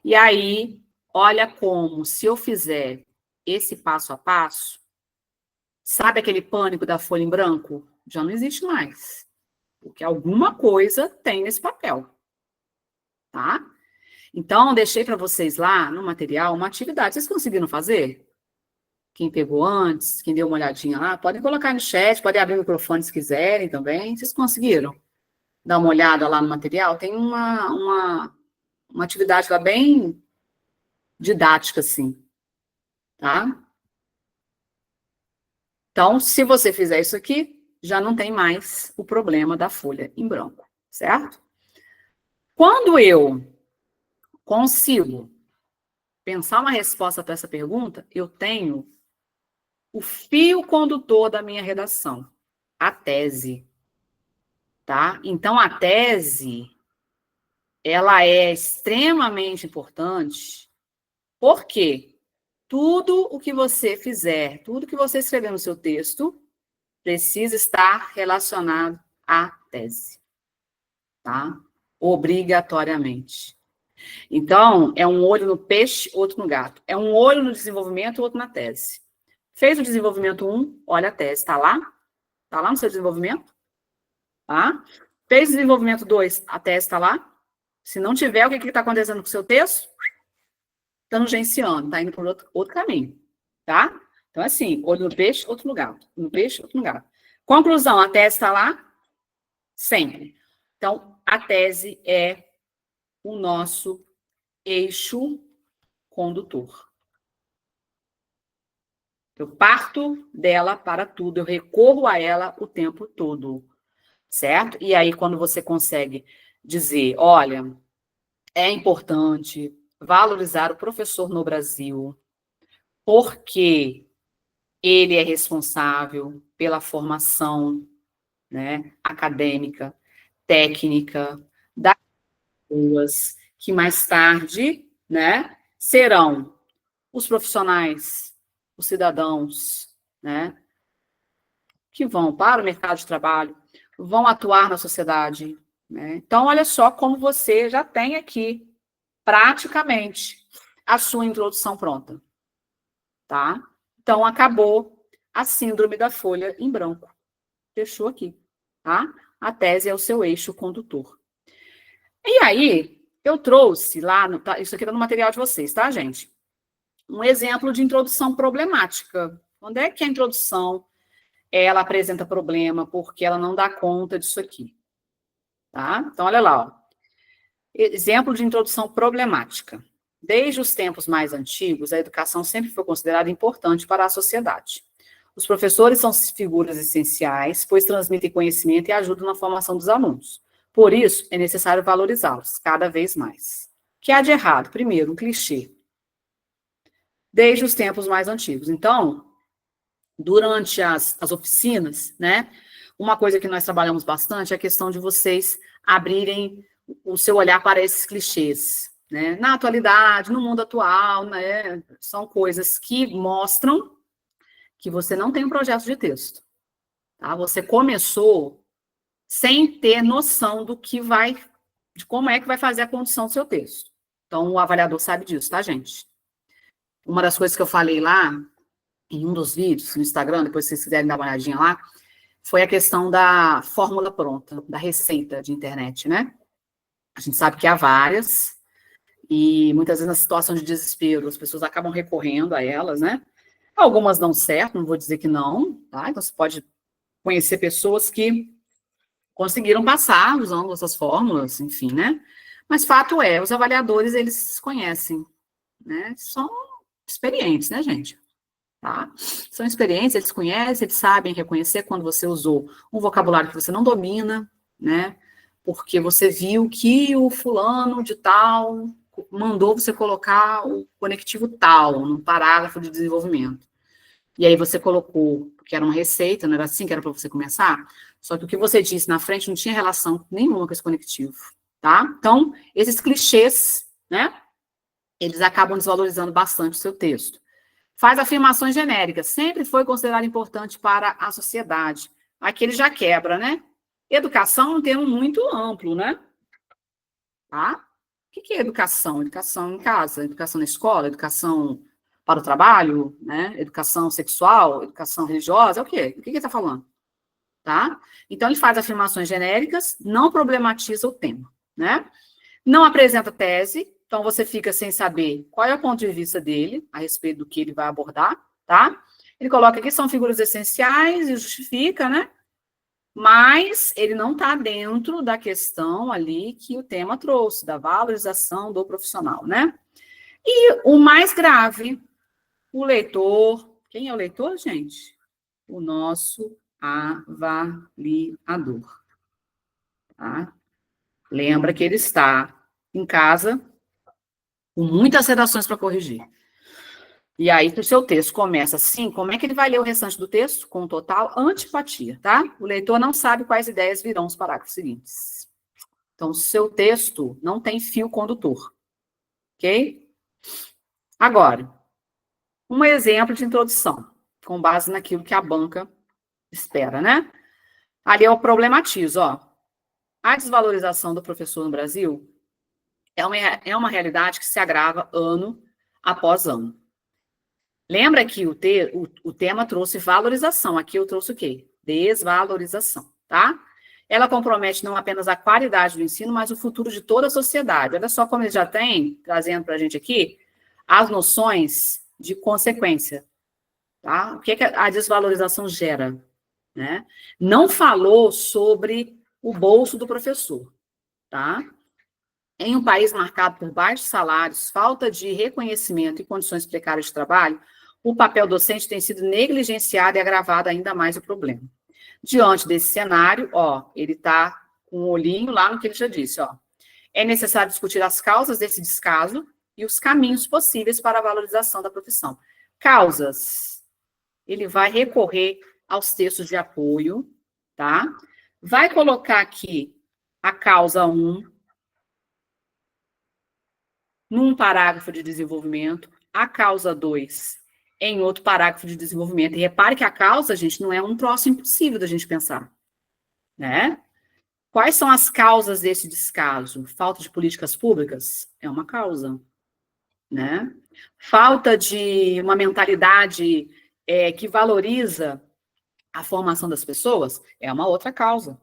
E aí, olha como, se eu fizer esse passo a passo, sabe aquele pânico da folha em branco? Já não existe mais, porque alguma coisa tem nesse papel, tá? Então, deixei para vocês lá no material uma atividade. Vocês conseguiram fazer? Quem pegou antes, quem deu uma olhadinha lá, podem colocar no chat, podem abrir o microfone se quiserem também. Vocês conseguiram dar uma olhada lá no material? Tem uma atividade lá bem didática, assim, tá? Então, se você fizer isso aqui, já não tem mais o problema da folha em branco, certo? Quando eu consigo pensar uma resposta para essa pergunta, eu tenho o fio condutor da minha redação, a tese, tá? Então, a tese, ela é extremamente importante, porque tudo o que você fizer, tudo que você escrever no seu texto, precisa estar relacionado à tese, tá? Obrigatoriamente. Então, é um olho no peixe, outro no gato. É um olho no desenvolvimento, outro na tese. Fez o desenvolvimento 1, olha a tese, tá lá? Tá lá no seu desenvolvimento? Tá? Fez o desenvolvimento 2, a tese tá lá? Se não tiver, o que está acontecendo com o seu texto? Tangenciando, tá indo por outro caminho, tá? Então, assim, olho no peixe, outro no gato. No peixe, outro no gato. Conclusão, a tese está lá? Sempre. Então, a tese é o nosso eixo condutor. Eu parto dela para tudo, eu recorro a ela o tempo todo, certo? E aí, quando você consegue dizer, olha, é importante valorizar o professor no Brasil, porque ele é responsável pela formação, né, acadêmica, técnica das pessoas, que mais tarde, né, serão os profissionais, os cidadãos, né, que vão para o mercado de trabalho, vão atuar na sociedade, né? Então, olha só como você já tem aqui, praticamente, a sua introdução pronta, tá? Então, acabou a síndrome da folha em branco. Fechou aqui, tá? A tese é o seu eixo condutor. E aí, eu trouxe lá, isso aqui está no material de vocês, tá, gente? Um exemplo de introdução problemática. Onde é que a introdução ela apresenta problema porque ela não dá conta disso aqui, tá? Então, olha lá, ó. Exemplo de introdução problemática. Desde os tempos mais antigos, a educação sempre foi considerada importante para a sociedade. Os professores são figuras essenciais, pois transmitem conhecimento e ajudam na formação dos alunos. Por isso, é necessário valorizá-los cada vez mais. O que há de errado? Primeiro, um clichê. Desde os tempos mais antigos. Então, durante as oficinas, né, uma coisa que nós trabalhamos bastante é a questão de vocês abrirem o seu olhar para esses clichês, né? Na atualidade, no mundo atual, né, são coisas que mostram que você não tem um projeto de texto, tá? Você começou sem ter noção do que vai, de como é que vai fazer a condução do seu texto. Então, o avaliador sabe disso, tá, gente? Uma das coisas que eu falei lá, em um dos vídeos no Instagram, depois se vocês quiserem dar uma olhadinha lá, foi a questão da fórmula pronta, da receita de internet, né? A gente sabe que há várias, e muitas vezes na situação de desespero, as pessoas acabam recorrendo a elas, né? Algumas dão certo, não vou dizer que não, tá? Então você pode conhecer pessoas que conseguiram passar usando essas fórmulas, enfim, né? Mas fato é, os avaliadores, eles conhecem, né? São experientes, né, gente? Tá? São experientes, eles conhecem, eles sabem reconhecer quando você usou um vocabulário que você não domina, né? Porque você viu que o fulano de tal mandou você colocar o conectivo tal no parágrafo de desenvolvimento. E aí você colocou, que era uma receita, não era assim que era para você começar? Só que o que você disse na frente não tinha relação nenhuma com esse conectivo, tá? Então, esses clichês, né? Eles acabam desvalorizando bastante o seu texto. Faz afirmações genéricas. Sempre foi considerado importante para a sociedade. Aqui ele já quebra, né? Educação é um termo muito amplo, né? Tá? O que é educação? Educação em casa, educação na escola, educação para o trabalho, né? Educação sexual, educação religiosa, é o quê? O que ele está falando? Tá? Então, ele faz afirmações genéricas, não problematiza o tema, né? Não apresenta tese, então você fica sem saber qual é o ponto de vista dele a respeito do que ele vai abordar, tá? Ele coloca aqui são figuras essenciais e justifica, né? Mas ele não está dentro da questão ali que o tema trouxe, da valorização do profissional, né? E o mais grave, o leitor. Quem é o leitor, gente? O nosso avaliador, tá? Lembra que ele está em casa com muitas redações para corrigir. E aí, se o seu texto começa assim, como é que ele vai ler o restante do texto? Com total antipatia, tá? O leitor não sabe quais ideias virão os parágrafos seguintes. Então, o seu texto não tem fio condutor, ok? Agora, um exemplo de introdução, com base naquilo que a banca espera, né? Ali eu problematizo, ó. A desvalorização do professor no Brasil é uma realidade que se agrava ano após ano. Lembra que o tema trouxe valorização, aqui eu trouxe o quê? Desvalorização, tá? Ela compromete não apenas a qualidade do ensino, mas o futuro de toda a sociedade. Olha só como ele já tem, trazendo para a gente aqui, as noções de consequência, tá? O que a desvalorização gera, né? Não falou sobre o bolso do professor, tá? Em um país marcado por baixos salários, falta de reconhecimento e condições precárias de trabalho, o papel docente tem sido negligenciado e agravado ainda mais o problema. Diante desse cenário, ó, ele está com um olhinho lá no que ele já disse, ó. É necessário discutir as causas desse descaso e os caminhos possíveis para a valorização da profissão. Causas. Ele vai recorrer aos textos de apoio, tá? Vai colocar aqui a causa 1, num parágrafo de desenvolvimento, a causa 2 em outro parágrafo de desenvolvimento. E repare que a causa, gente, não é um troço impossível da gente pensar, né? Quais são as causas desse descaso? Falta de políticas públicas? É uma causa, né? Falta de uma mentalidade que valoriza a formação das pessoas? É uma outra causa,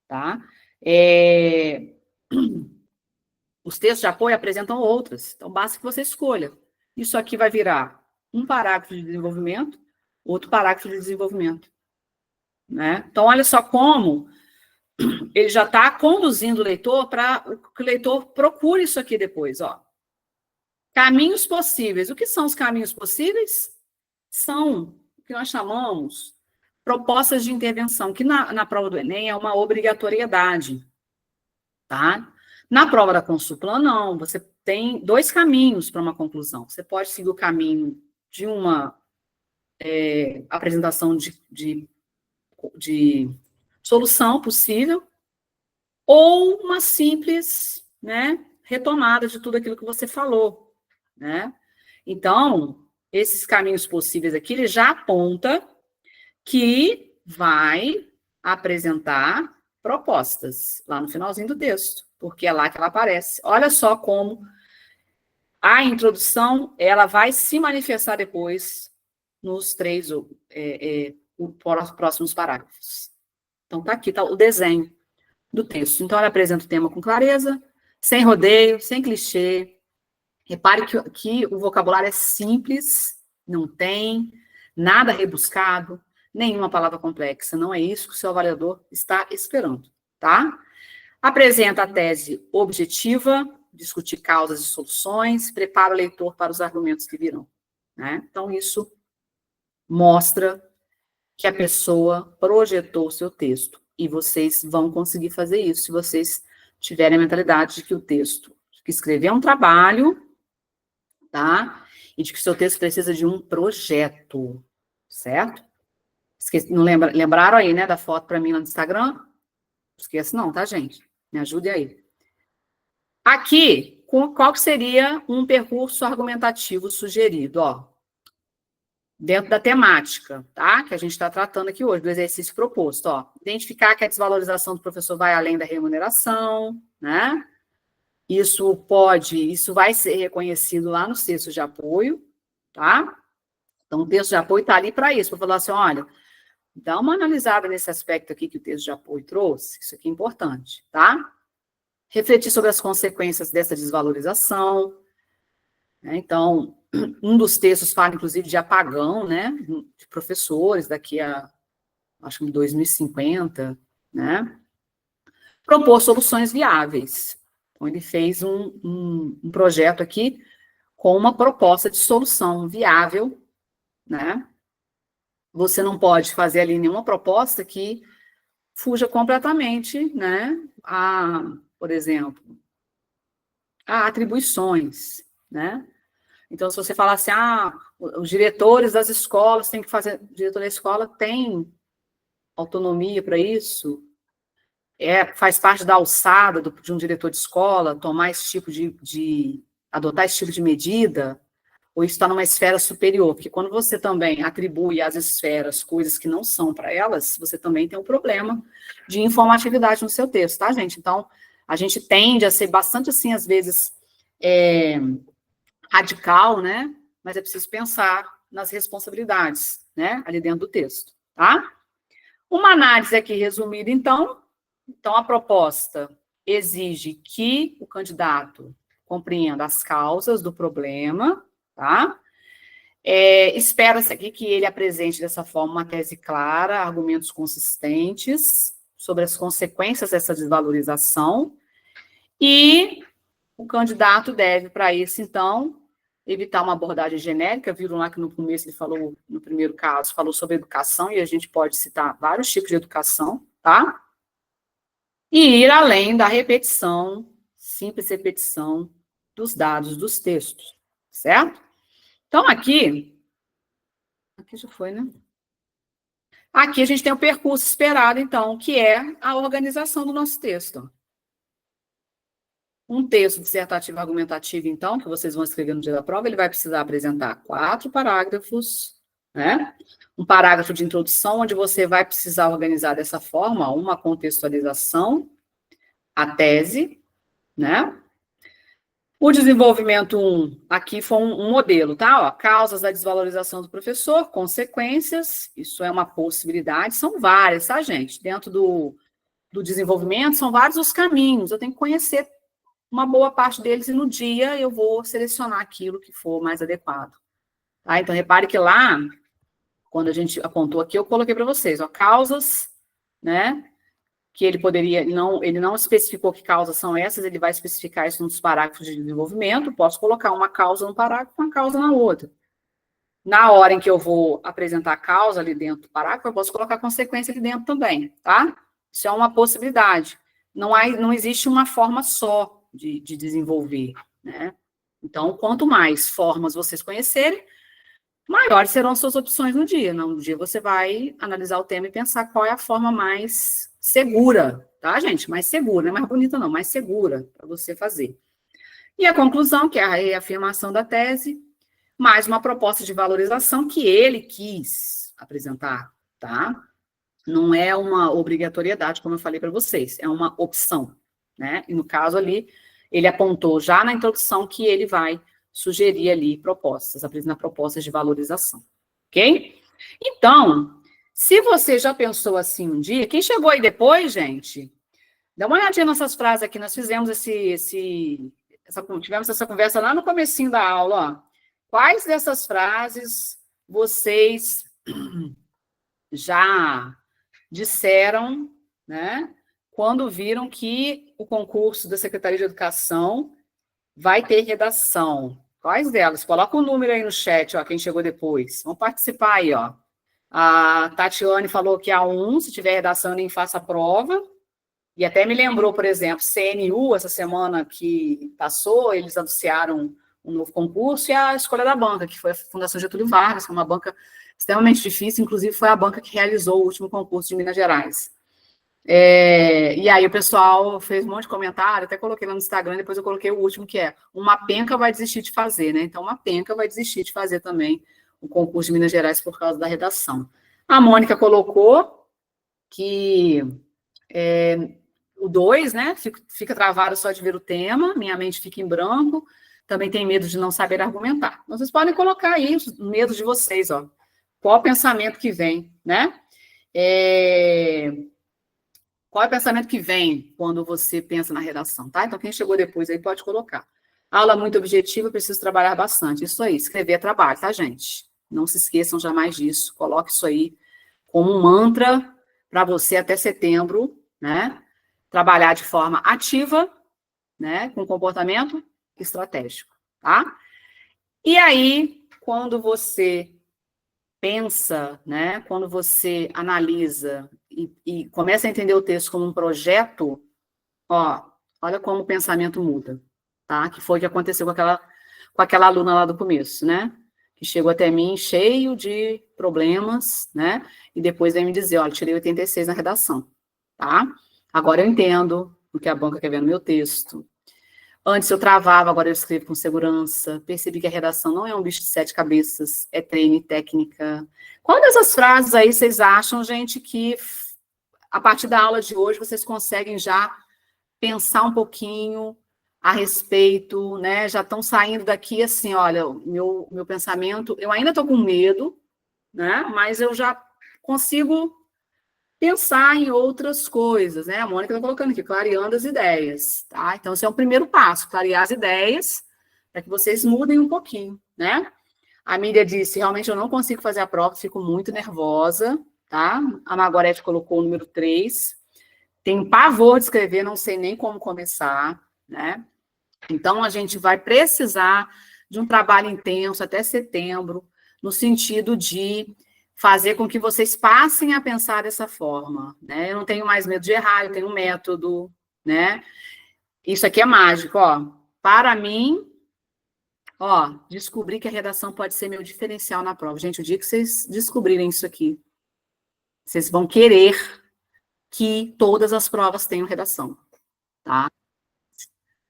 tá? Os textos de apoio apresentam outras, então basta que você escolha. Isso aqui vai virar um parágrafo de desenvolvimento, outro parágrafo de desenvolvimento, né? Então, olha só como ele já está conduzindo o leitor para que o leitor procure isso aqui depois, ó. Caminhos possíveis. O que são os caminhos possíveis? São o que nós chamamos propostas de intervenção, que na prova do Enem é uma obrigatoriedade, tá? Na prova da Consulplan, não. Você tem 2 caminhos para uma conclusão. Você pode seguir o caminho de uma apresentação de solução possível ou uma simples, né, retomada de tudo aquilo que você falou, né? Então, esses caminhos possíveis aqui, ele já aponta que vai apresentar propostas lá no finalzinho do texto, porque é lá que ela aparece. Olha só como a introdução, ela vai se manifestar depois nos 3 próximos parágrafos. Então, tá aqui, tá o desenho do texto. Então, ela apresenta o tema com clareza, sem rodeio, sem clichê. Repare que o vocabulário é simples, não tem nada rebuscado, nenhuma palavra complexa. Não é isso que o seu avaliador está esperando, tá? Apresenta a tese objetiva, discutir causas e soluções, prepara o leitor para os argumentos que virão, né? Então, isso mostra que a pessoa projetou o seu texto. E vocês vão conseguir fazer isso se vocês tiverem a mentalidade de que o texto que escrever é um trabalho, tá? E de que o seu texto precisa de um projeto, certo? Não lembraram aí, né, da foto para mim lá no Instagram? Não esqueça não, tá, gente? Me ajude aí. Aqui, qual seria um percurso argumentativo sugerido? Ó, dentro da temática, tá? Que a gente está tratando aqui hoje, do exercício proposto, ó. Identificar que a desvalorização do professor vai além da remuneração, né? Isso vai ser reconhecido lá nos textos de apoio, tá? Então, o texto de apoio está ali para isso, para falar assim, olha, dá uma analisada nesse aspecto aqui que o texto de apoio trouxe, isso aqui é importante, tá? Refletir sobre as consequências dessa desvalorização, né? Então, um dos textos fala, inclusive, de apagão, né, de professores daqui a, acho que em 2050, né, propor soluções viáveis. Então, ele fez um projeto aqui com uma proposta de solução viável, né. Você não pode fazer ali nenhuma proposta que fuja completamente, né, por exemplo, a atribuições, né? Então, se você falar assim, os diretores das escolas têm que fazer, o diretor da escola tem autonomia para isso, faz parte da alçada de um diretor de escola tomar esse tipo adotar esse tipo de medida, ou isso está numa esfera superior, porque quando você também atribui às esferas coisas que não são para elas, você também tem um problema de informatividade no seu texto, tá, gente? Então, a gente tende a ser bastante, assim, às vezes, radical, né? Mas é preciso pensar nas responsabilidades, né? Ali dentro do texto, tá? Uma análise aqui resumida, então. Então, a proposta exige que o candidato compreenda as causas do problema, tá? Espera-se aqui que ele apresente dessa forma uma tese clara, argumentos consistentes sobre as consequências dessa desvalorização, e o candidato deve, para isso, então, evitar uma abordagem genérica. Viram lá que no começo ele falou, no primeiro caso, falou sobre educação, e a gente pode citar vários tipos de educação, tá? E ir além da repetição, simples repetição dos dados dos textos, certo? Então, aqui já foi, né? Aqui a gente tem o percurso esperado, então, que é a organização do nosso texto. Um texto dissertativo argumentativo, então, que vocês vão escrever no dia da prova, ele vai precisar apresentar 4 parágrafos, né? Um parágrafo de introdução, onde você vai precisar organizar dessa forma uma contextualização, a tese, né? O desenvolvimento 1, aqui foi um modelo, tá? Ó, causas da desvalorização do professor, consequências, isso é uma possibilidade, são várias, tá, gente? Dentro do desenvolvimento, são vários os caminhos, eu tenho que conhecer uma boa parte deles, e no dia eu vou selecionar aquilo que for mais adequado. Tá? Então, repare que lá, quando a gente apontou aqui, eu coloquei para vocês, ó, causas, né? Que ele poderia, ele não especificou que causas são essas, ele vai especificar isso nos parágrafos de desenvolvimento, posso colocar uma causa num parágrafo, uma causa na outra. Na hora em que eu vou apresentar a causa ali dentro do parágrafo, eu posso colocar consequência ali dentro também, tá? Isso é uma possibilidade. Não existe uma forma só de desenvolver, né? Então, quanto mais formas vocês conhecerem, maiores serão suas opções no dia. No dia você vai analisar o tema e pensar qual é a forma mais segura, tá, gente? Mais segura, não é mais bonita não, mais segura para você fazer. E a conclusão, que é a reafirmação da tese, mais uma proposta de valorização que ele quis apresentar, tá? Não é uma obrigatoriedade, como eu falei para vocês, é uma opção, né? E no caso ali, ele apontou já na introdução que ele vai sugerir ali propostas, apresentar propostas de valorização, ok? Então, se você já pensou assim um dia, quem chegou aí depois, gente, dá uma olhadinha nessas frases aqui, nós fizemos tivemos essa conversa lá no comecinho da aula, ó. Quais dessas frases vocês já disseram, né, quando viram que o concurso da Secretaria de Educação vai ter redação? Quais delas? Coloca um número aí no chat, ó, quem chegou depois. Vamos participar aí, ó. A Tatiane falou que a 1, se tiver redação, nem faça a prova. E até me lembrou, por exemplo, CNU, essa semana que passou, eles anunciaram um novo concurso, e a escolha da banca, que foi a Fundação Getúlio Vargas, que é uma banca extremamente difícil, inclusive foi a banca que realizou o último concurso de Minas Gerais. E aí o pessoal fez um monte de comentário, até coloquei lá no Instagram, depois eu coloquei o último, que é: uma penca vai desistir de fazer, né? Então, uma penca vai desistir de fazer também o concurso de Minas Gerais por causa da redação. A Mônica colocou que o 2, né? Fica travado só de ver o tema, minha mente fica em branco, também tem medo de não saber argumentar. Vocês podem colocar aí os medos de vocês, ó. Qual o pensamento que vem, né? Qual é o pensamento que vem quando você pensa na redação, tá? Então, quem chegou depois aí pode colocar. Aula muito objetiva, preciso trabalhar bastante. Isso aí, escrever é trabalho, tá, gente? Não se esqueçam jamais disso. Coloque isso aí como um mantra para você até setembro, né? Trabalhar de forma ativa, né? Com comportamento estratégico, tá? E aí, quando você pensa, né? Quando você analisa e começa a entender o texto como um projeto, ó, olha como o pensamento muda, tá? Que foi o que aconteceu com com aquela aluna lá do começo, né? Que chegou até mim cheio de problemas, né? E depois veio me dizer, olha, tirei 86 na redação, tá? Agora eu entendo o que a banca quer ver no meu texto. Antes eu travava, agora eu escrevo com segurança. Percebi que a redação não é um bicho de 7 cabeças, é treino e técnica. Qual dessas frases aí vocês acham, gente, que a partir da aula de hoje vocês conseguem já pensar um pouquinho a respeito, né? Já estão saindo daqui assim, olha, meu pensamento, eu ainda estou com medo, né? Mas eu já consigo pensar em outras coisas, né? A Mônica está colocando aqui, clareando as ideias, tá? Então, esse é o primeiro passo, clarear as ideias, para que vocês mudem um pouquinho, né? A Miriam disse, realmente eu não consigo fazer a prova, fico muito nervosa, tá? A Margarete colocou o número 3. Tenho pavor de escrever, não sei nem como começar, né? Então, a gente vai precisar de um trabalho intenso até setembro, no sentido de fazer com que vocês passem a pensar dessa forma, né? Eu não tenho mais medo de errar, eu tenho um método, né? Isso aqui é mágico, ó. Para mim, ó, descobri que a redação pode ser meu diferencial na prova. Gente, o dia que vocês descobrirem isso aqui, vocês vão querer que todas as provas tenham redação, tá?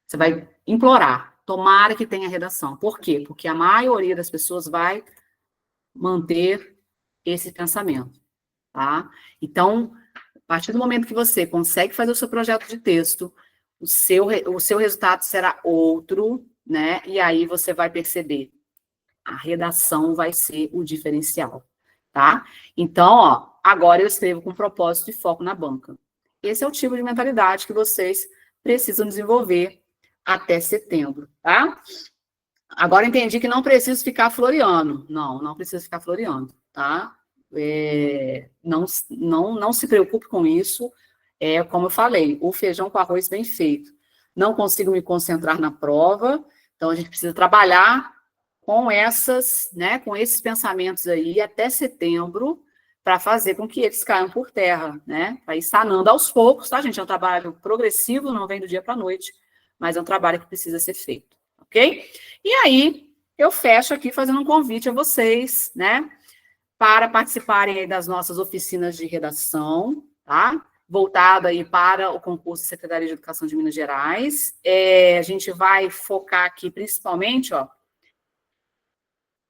Você vai implorar, tomara que tenha redação. Por quê? Porque a maioria das pessoas vai manter esse pensamento, tá? Então, a partir do momento que você consegue fazer o seu projeto de texto, o seu resultado será outro, né? E aí você vai perceber, a redação vai ser o diferencial, tá? Então, ó, agora eu escrevo com propósito e foco na banca. Esse é o tipo de mentalidade que vocês precisam desenvolver até setembro, tá? Agora entendi que não preciso ficar floreando. Não preciso ficar floreando, tá? Não se preocupe com isso. Como eu falei, o feijão com arroz bem feito. Não consigo me concentrar na prova, então a gente precisa trabalhar com com esses pensamentos aí até setembro, para fazer com que eles caiam por terra, né? Para ir sanando aos poucos, tá, gente? É um trabalho progressivo, não vem do dia para a noite, mas é um trabalho que precisa ser feito, ok? E aí, eu fecho aqui fazendo um convite a vocês, né? Para participarem aí das nossas oficinas de redação, tá? Voltada aí para o concurso de Secretaria de Educação de Minas Gerais. A gente vai focar aqui principalmente, ó,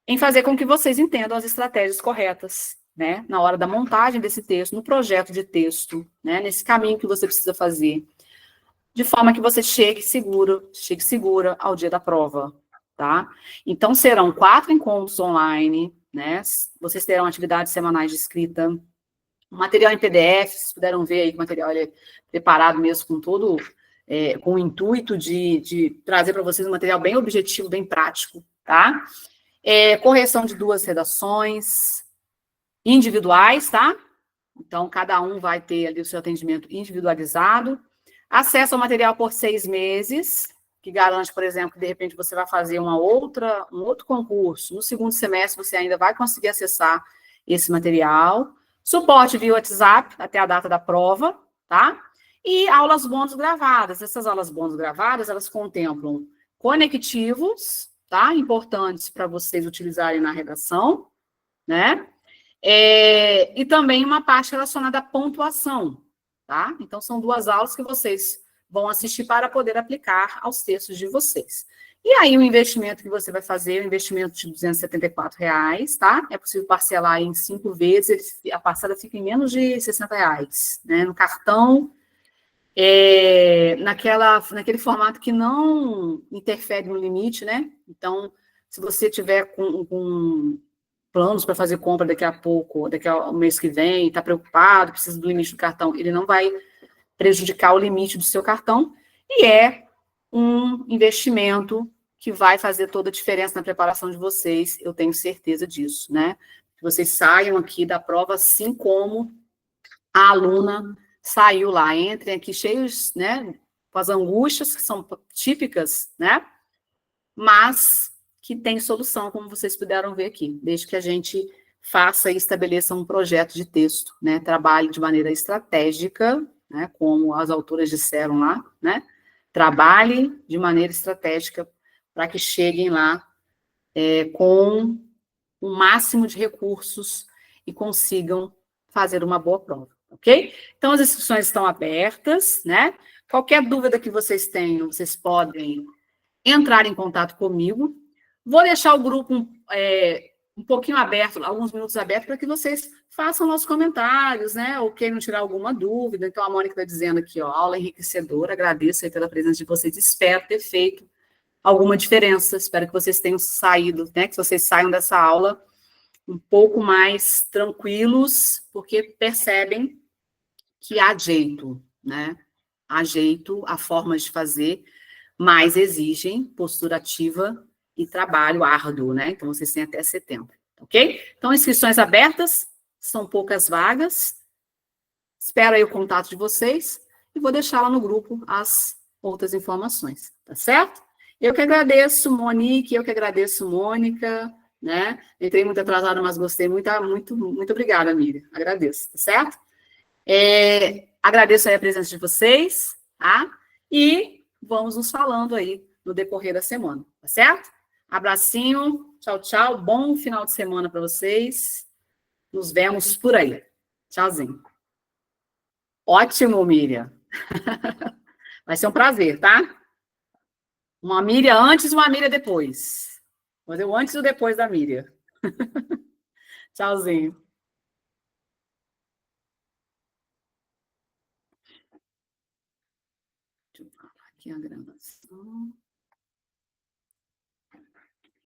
em fazer com que vocês entendam as estratégias corretas, né? Na hora da montagem desse texto, no projeto de texto, né? Nesse caminho que você precisa fazer, de forma que você chegue segura ao dia da prova, tá? Então, serão 4 encontros online, né? Vocês terão atividades semanais de escrita, um material em PDF, vocês puderam ver aí que o material é preparado mesmo com todo, com o intuito de trazer para vocês um material bem objetivo, bem prático, tá? Correção de 2 redações individuais, tá? Então, cada um vai ter ali o seu atendimento individualizado. Acesso ao material por 6 meses, que garante, por exemplo, que de repente você vai fazer um outro concurso. No segundo semestre, você ainda vai conseguir acessar esse material. Suporte via WhatsApp até a data da prova, tá? E aulas bônus gravadas. Essas aulas bônus gravadas, elas contemplam conectivos, tá? Importantes para vocês utilizarem na redação, né? E também uma parte relacionada à pontuação, tá? Então, são 2 aulas que vocês vão assistir para poder aplicar aos textos de vocês. E aí, o investimento que você vai fazer, o investimento de R$274, tá? É possível parcelar em 5 vezes, a parcela fica em menos de R$60, né? No cartão, naquele formato que não interfere no limite, né? Então, se você tiver com planos para fazer compra daqui a pouco, daqui ao mês que vem, está preocupado, precisa do limite do cartão, ele não vai prejudicar o limite do seu cartão, e é um investimento que vai fazer toda a diferença na preparação de vocês, eu tenho certeza disso, né? Que vocês saiam aqui da prova assim como a aluna saiu lá, entrem aqui cheios, né, com as angústias que são típicas, né, mas que tem solução, como vocês puderam ver aqui, desde que a gente faça e estabeleça um projeto de texto, né, trabalhe de maneira estratégica, né, como as autoras disseram lá, né, trabalhe de maneira estratégica para que cheguem lá com o máximo de recursos e consigam fazer uma boa prova, ok? Então, as inscrições estão abertas, né? Qualquer dúvida que vocês tenham, vocês podem entrar em contato comigo. Vou deixar o grupo um pouquinho aberto, alguns minutos abertos, para que vocês façam nossos comentários, né? Ou queiram tirar alguma dúvida. Então, a Mônica está dizendo aqui, ó, aula enriquecedora, agradeço aí pela presença de vocês, espero ter feito alguma diferença, espero que vocês tenham saído, né? Que vocês saiam dessa aula um pouco mais tranquilos, porque percebem que há jeito, né? Há jeito, há formas de fazer, mas exigem postura ativa e trabalho árduo, né? Então, vocês têm até setembro, ok? Então, inscrições abertas, são poucas vagas. Espero aí o contato de vocês e vou deixar lá no grupo as outras informações, tá certo? Eu que agradeço, Monique, eu que agradeço, Mônica, né? Entrei muito atrasada, mas gostei muito, muito obrigada, Miriam. Agradeço, tá certo? Agradeço aí a presença de vocês, tá? E vamos nos falando aí no decorrer da semana, tá certo? Abracinho, tchau, tchau. Bom final de semana para vocês. Nos vemos por aí. Tchauzinho. Ótimo, Miriam. Vai ser um prazer, tá? Uma Miriam antes e uma Miriam depois. Vou fazer o antes e o depois da Miriam. Tchauzinho. Deixa eu falar aqui a gravação.